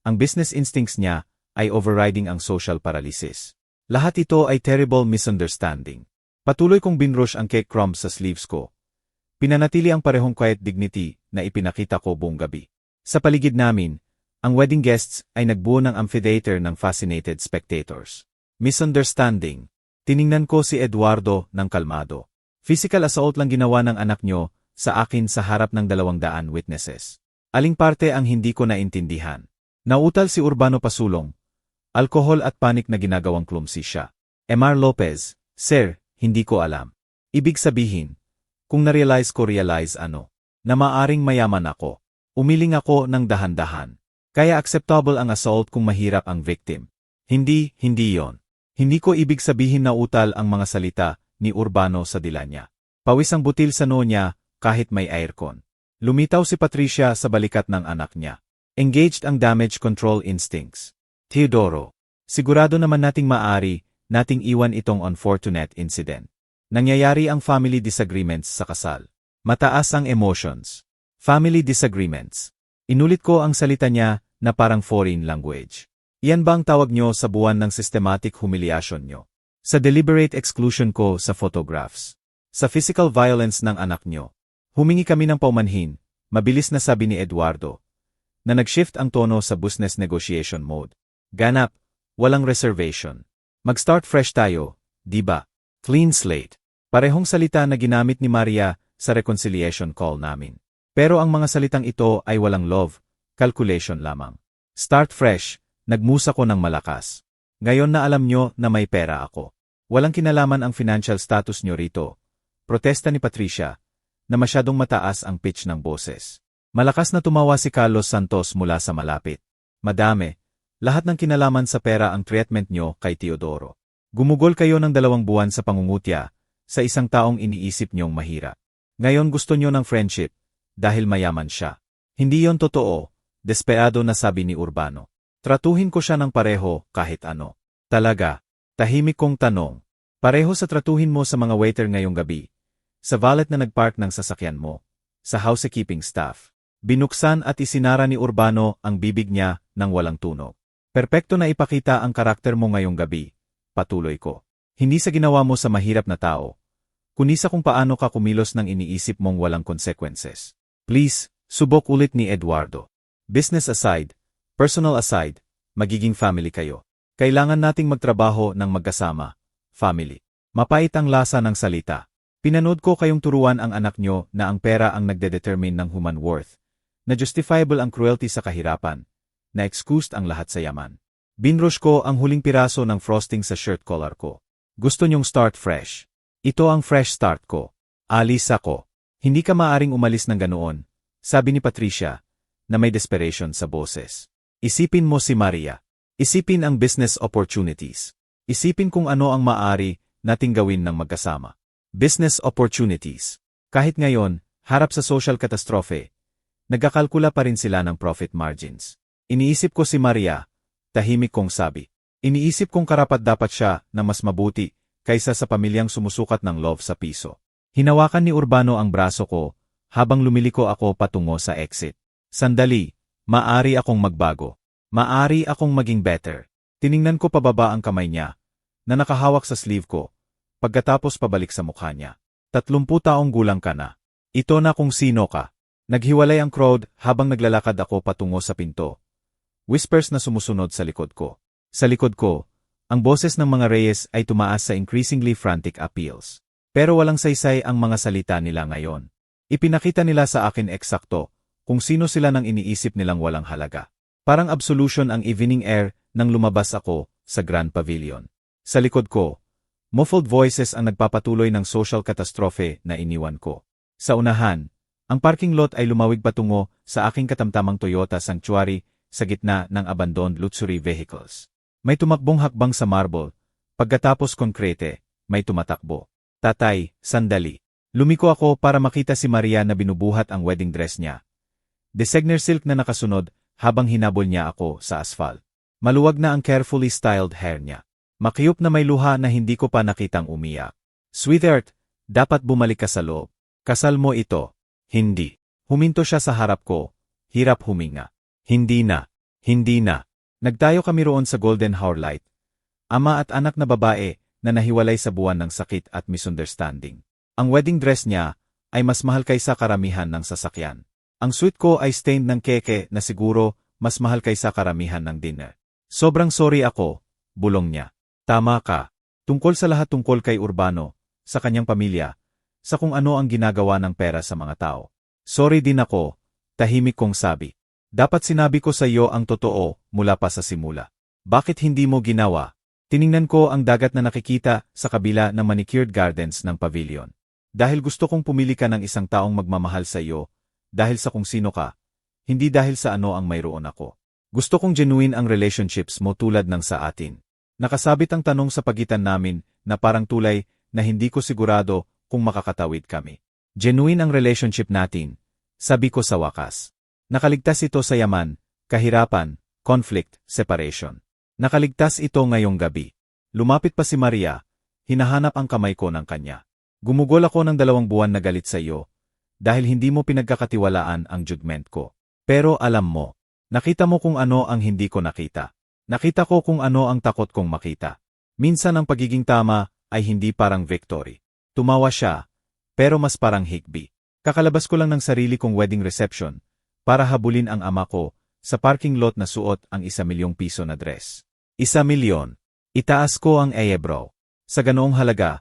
Ang business instincts niya ay overriding ang social paralysis. Lahat ito ay terrible misunderstanding. Patuloy kong binrush ang cake crumbs sa sleeves ko. Pinanatili ang parehong quiet dignity na ipinakita ko buong gabi. Sa paligid namin, ang wedding guests ay nagbuo ng amphitheater ng fascinated spectators. Misunderstanding. Tiningnan ko si Eduardo ng kalmado. Physical assault lang ginawa ng anak nyo sa akin sa harap ng 200 witnesses. Aling parte ang hindi ko naintindihan? Nautal si Urbano pasulong. Alkohol at panik na ginagawang clumsy siya. Mr. Lopez, Sir, hindi ko alam. Ibig sabihin, kung na-realize ano, na maaring mayaman ako. Umiling ako ng dahan-dahan. Kaya acceptable ang assault kung mahirap ang victim. Hindi yon. Hindi ko ibig sabihin na utal ang mga salita ni Urbano sa dila niya. Pawis ang butil sa noo niya kahit may aircon. Lumitaw si Patricia sa balikat ng anak niya. Engaged ang damage control instincts. Teodoro, sigurado naman nating nating iwan itong unfortunate incident. Nangyayari ang family disagreements sa kasal. Mataas ang emotions. Family disagreements. Inulit ko ang salita niya na parang foreign language. Iyan ba ang tawag nyo sa buwan ng systematic humiliation nyo? Sa deliberate exclusion ko sa photographs. Sa physical violence ng anak nyo. Humingi kami ng paumanhin, mabilis na sabi ni Eduardo, na nag-shift ang tono sa business negotiation mode. Ganap, walang reservation. Mag-start fresh tayo, di ba? Clean slate. Parehong salita na ginamit ni Maria sa reconciliation call namin. Pero ang mga salitang ito ay walang love, calculation lamang. Start fresh, nagmusa ko ng malakas. Ngayon na alam nyo na may pera ako. Walang kinalaman ang financial status nyo rito. Protesta ni Patricia, na masyadong mataas ang pitch ng boses. Malakas na tumawa si Carlos Santos mula sa malapit. Madame, lahat ng kinalaman sa pera ang treatment nyo kay Teodoro. Gumugol kayo ng 2 buwan sa pangungutya, sa isang taong iniisip nyong mahirap. Ngayon gusto nyo ng friendship, dahil mayaman siya. Hindi yon totoo, desperado na sabi ni Urbano. Tratuhin ko siya ng pareho kahit ano. Talaga, tahimik kong tanong. Pareho sa tratuhin mo sa mga waiter ngayong gabi. Sa valet na nagpark ng sasakyan mo. Sa housekeeping staff. Binuksan at isinara ni Urbano ang bibig niya nang walang tunog. Perpekto na ipakita ang karakter mo ngayong gabi. Patuloy ko. Hindi sa ginawa mo sa mahirap na tao, kundi sa kung paano ka kumilos ng iniisip mong walang consequences. Please, subok ulit ni Eduardo. Business aside, personal aside, magiging family kayo. Kailangan nating magtrabaho ng magkasama. Family. Mapait ang lasa ng salita. Pinanood ko kayong turuan ang anak nyo na ang pera ang nagdedetermine ng human worth, na justifiable ang cruelty sa kahirapan, na excused ang lahat sa yaman. Binrush ko ang huling piraso ng frosting sa shirt collar ko. Gusto nyong start fresh. Ito ang fresh start ko. Alis ako. Hindi ka maaring umalis ng ganoon, sabi ni Patricia, na may desperation sa boses. Isipin mo si Maria. Isipin ang business opportunities. Isipin kung ano ang maaari nating gawin ng magkasama. Business opportunities. Kahit ngayon, harap sa social catastrophe, nagkakalkula pa rin sila ng profit margins. Iniisip ko si Maria, tahimik kong sabi. Iniisip kong karapat-dapat siya na mas mabuti kaysa sa pamilyang sumusukat ng love sa piso. Hinawakan ni Urbano ang braso ko habang lumiliko ako patungo sa exit. Sandali, maari akong magbago. Maari akong maging better. Tiningnan ko pababa ang kamay niya na nakahawak sa sleeve ko. Pagkatapos pabalik sa mukha niya. 30 taong gulang ka na. Ito na kung sino ka. Naghiwalay ang crowd habang naglalakad ako patungo sa pinto. Whispers na sumusunod sa likod ko. Sa likod ko, ang boses ng mga Reyes ay tumaas sa increasingly frantic appeals. Pero walang saysay ang mga salita nila ngayon. Ipinakita nila sa akin eksakto kung sino sila nang iniisip nilang walang halaga. Parang absolution ang evening air nang lumabas ako sa Grand Pavilion. Sa likod ko, muffled voices ang nagpapatuloy ng social catastrophe na iniwan ko. Sa unahan, ang parking lot ay lumawig patungo sa aking katamtamang Toyota Sanctuary sa gitna ng abandoned luxury vehicles. May tumakbong hakbang sa marble, pagkatapos konkrete, may tumatakbo. Tatay, sandali. Lumiko ako para makita si Maria na binubuhat ang wedding dress niya. Designer silk na nakasunod habang hinabol niya ako sa asphalt. Maluwag na ang carefully styled hair niya. Makiyop na may luha na hindi ko pa nakitang umiyak. Sweetheart, dapat bumalik ka sa loob. Kasal mo ito. Hindi. Huminto siya sa harap ko. Hirap huminga. Hindi na. Hindi na. Nagtayo kami roon sa Golden Hour Light. Ama at anak na babae na nahiwalay sa buwan ng sakit at misunderstanding. Ang wedding dress niya ay mas mahal kaysa karamihan ng sasakyan. Ang suit ko ay stained ng keke na siguro mas mahal kaysa karamihan ng dinner. Sobrang sorry ako, bulong niya. Tama ka. Tungkol sa lahat tungkol kay Urbano, sa kanyang pamilya, sa kung ano ang ginagawa ng pera sa mga tao. Sorry din ako, tahimik kong sabi. Dapat sinabi ko sa iyo ang totoo mula pa sa simula. Bakit hindi mo ginawa? Tiningnan ko ang dagat na nakikita sa kabila ng manicured gardens ng pavilion. Dahil gusto kong pumili ka ng isang taong magmamahal sa iyo, dahil sa kung sino ka, hindi dahil sa ano ang mayroon ako. Gusto kong genuine ang relationships mo tulad ng sa atin. Nakasabit ang tanong sa pagitan namin na parang tulay na hindi ko sigurado kung makakatawid kami. Genuine ang relationship natin, sabi ko sa wakas. Nakaligtas ito sa yaman, kahirapan, conflict, separation. Nakaligtas ito ngayong gabi. Lumapit pa si Maria, hinahanap ang kamay ko ng kanya. Gumugol ako ng 2 buwan na galit sa iyo, dahil hindi mo pinagkakatiwalaan ang judgment ko. Pero alam mo, nakita mo kung ano ang hindi ko nakita. Nakita ko kung ano ang takot kong makita. Minsan ang pagiging tama ay hindi parang victory. Tumawa siya, pero mas parang hikbi. Kakalabas ko lang ng sarili kong wedding reception, para habulin ang ama ko sa parking lot na suot ang ₱1,000,000 na dress. ₱1,000,000. Itaas ko ang eyebrow. Sa ganoong halaga,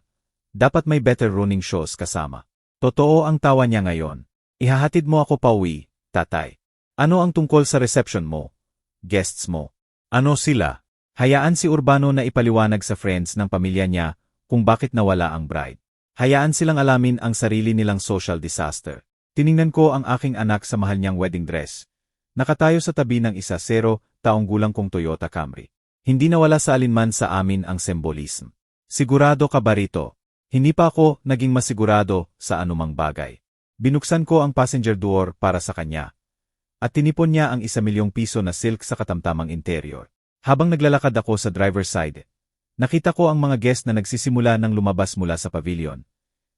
dapat may better running shows kasama. Totoo ang tawa niya ngayon. Ihahatid mo ako pauwi, tatay. Ano ang tungkol sa reception mo? Guests mo? Ano sila? Hayaan si Urbano na ipaliwanag sa friends ng pamilya niya kung bakit nawala ang bride. Hayaan silang alamin ang sarili nilang social disaster. Tiningnan ko ang aking anak sa mahal niyang wedding dress. Nakatayo sa tabi ng 10 taong gulang kong Toyota Camry. Hindi nawala sa alinman sa amin ang sembolism. Sigurado ka ba rito? Hindi pa ako naging masigurado sa anumang bagay. Binuksan ko ang passenger door para sa kanya. At tinipon niya ang 1,000,000 piso na silk sa katamtamang interior. Habang naglalakad ako sa driver's side, nakita ko ang mga guest na nagsisimula ng lumabas mula sa pavilion.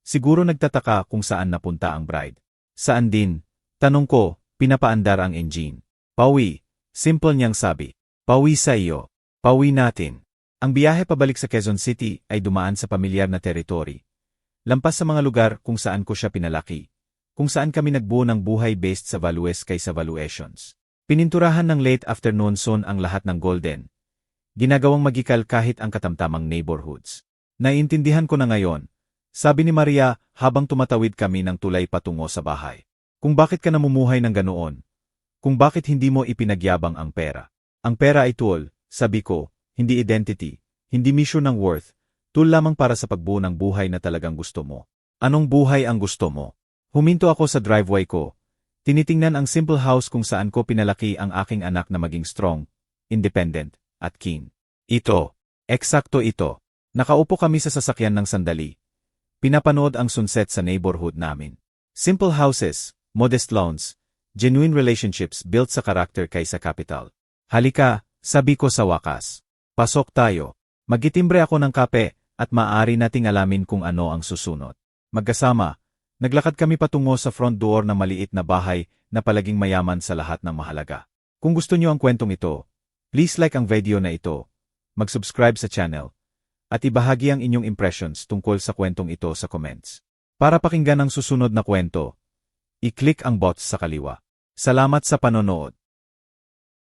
Siguro nagtataka kung saan napunta ang bride. Saan din? Tanong ko, pinapaandar ang engine. Pauwi, simple niyang sabi. Pauwi sa iyo. Pauwi natin. Ang biyahe pabalik sa Quezon City ay dumaan sa pamilyar na teritoryo. Lampas sa mga lugar kung saan ko siya pinalaki. Kung saan kami nagbuo ng buhay based sa values kaysa valuations. Pininturahan ng late afternoon sun ang lahat ng golden. Ginagawang magikal kahit ang katamtamang neighborhoods. Naiintindihan ko na ngayon, sabi ni Maria habang tumatawid kami ng tulay patungo sa bahay. Kung bakit ka namumuhay ng ganoon? Kung bakit hindi mo ipinagyabang ang pera? Ang pera ay tool, sabi ko, hindi identity, hindi mission ng worth, tool lamang para sa pagbuo ng buhay na talagang gusto mo. Anong buhay ang gusto mo? Huminto ako sa driveway ko. Tinitingnan ang simple house kung saan ko pinalaki ang aking anak na maging strong, independent, at keen. Eksakto ito. Nakaupo kami sa sasakyan ng sandali. Pinapanood ang sunset sa neighborhood namin. Simple houses, modest lawns, genuine relationships built sa karakter kaysa capital. Halika, sabi ko sa wakas. Pasok tayo. Magitimbre ako ng kape at maaari nating alamin kung ano ang susunod. Magkasama, naglakad kami patungo sa front door ng maliit na bahay na palaging mayaman sa lahat ng mahalaga. Kung gusto niyo ang kwentong ito, please like ang video na ito, mag-subscribe sa channel, at ibahagi ang inyong impressions tungkol sa kwentong ito sa comments. Para pakinggan ang susunod na kwento, i-click ang box sa kaliwa. Salamat sa panonood.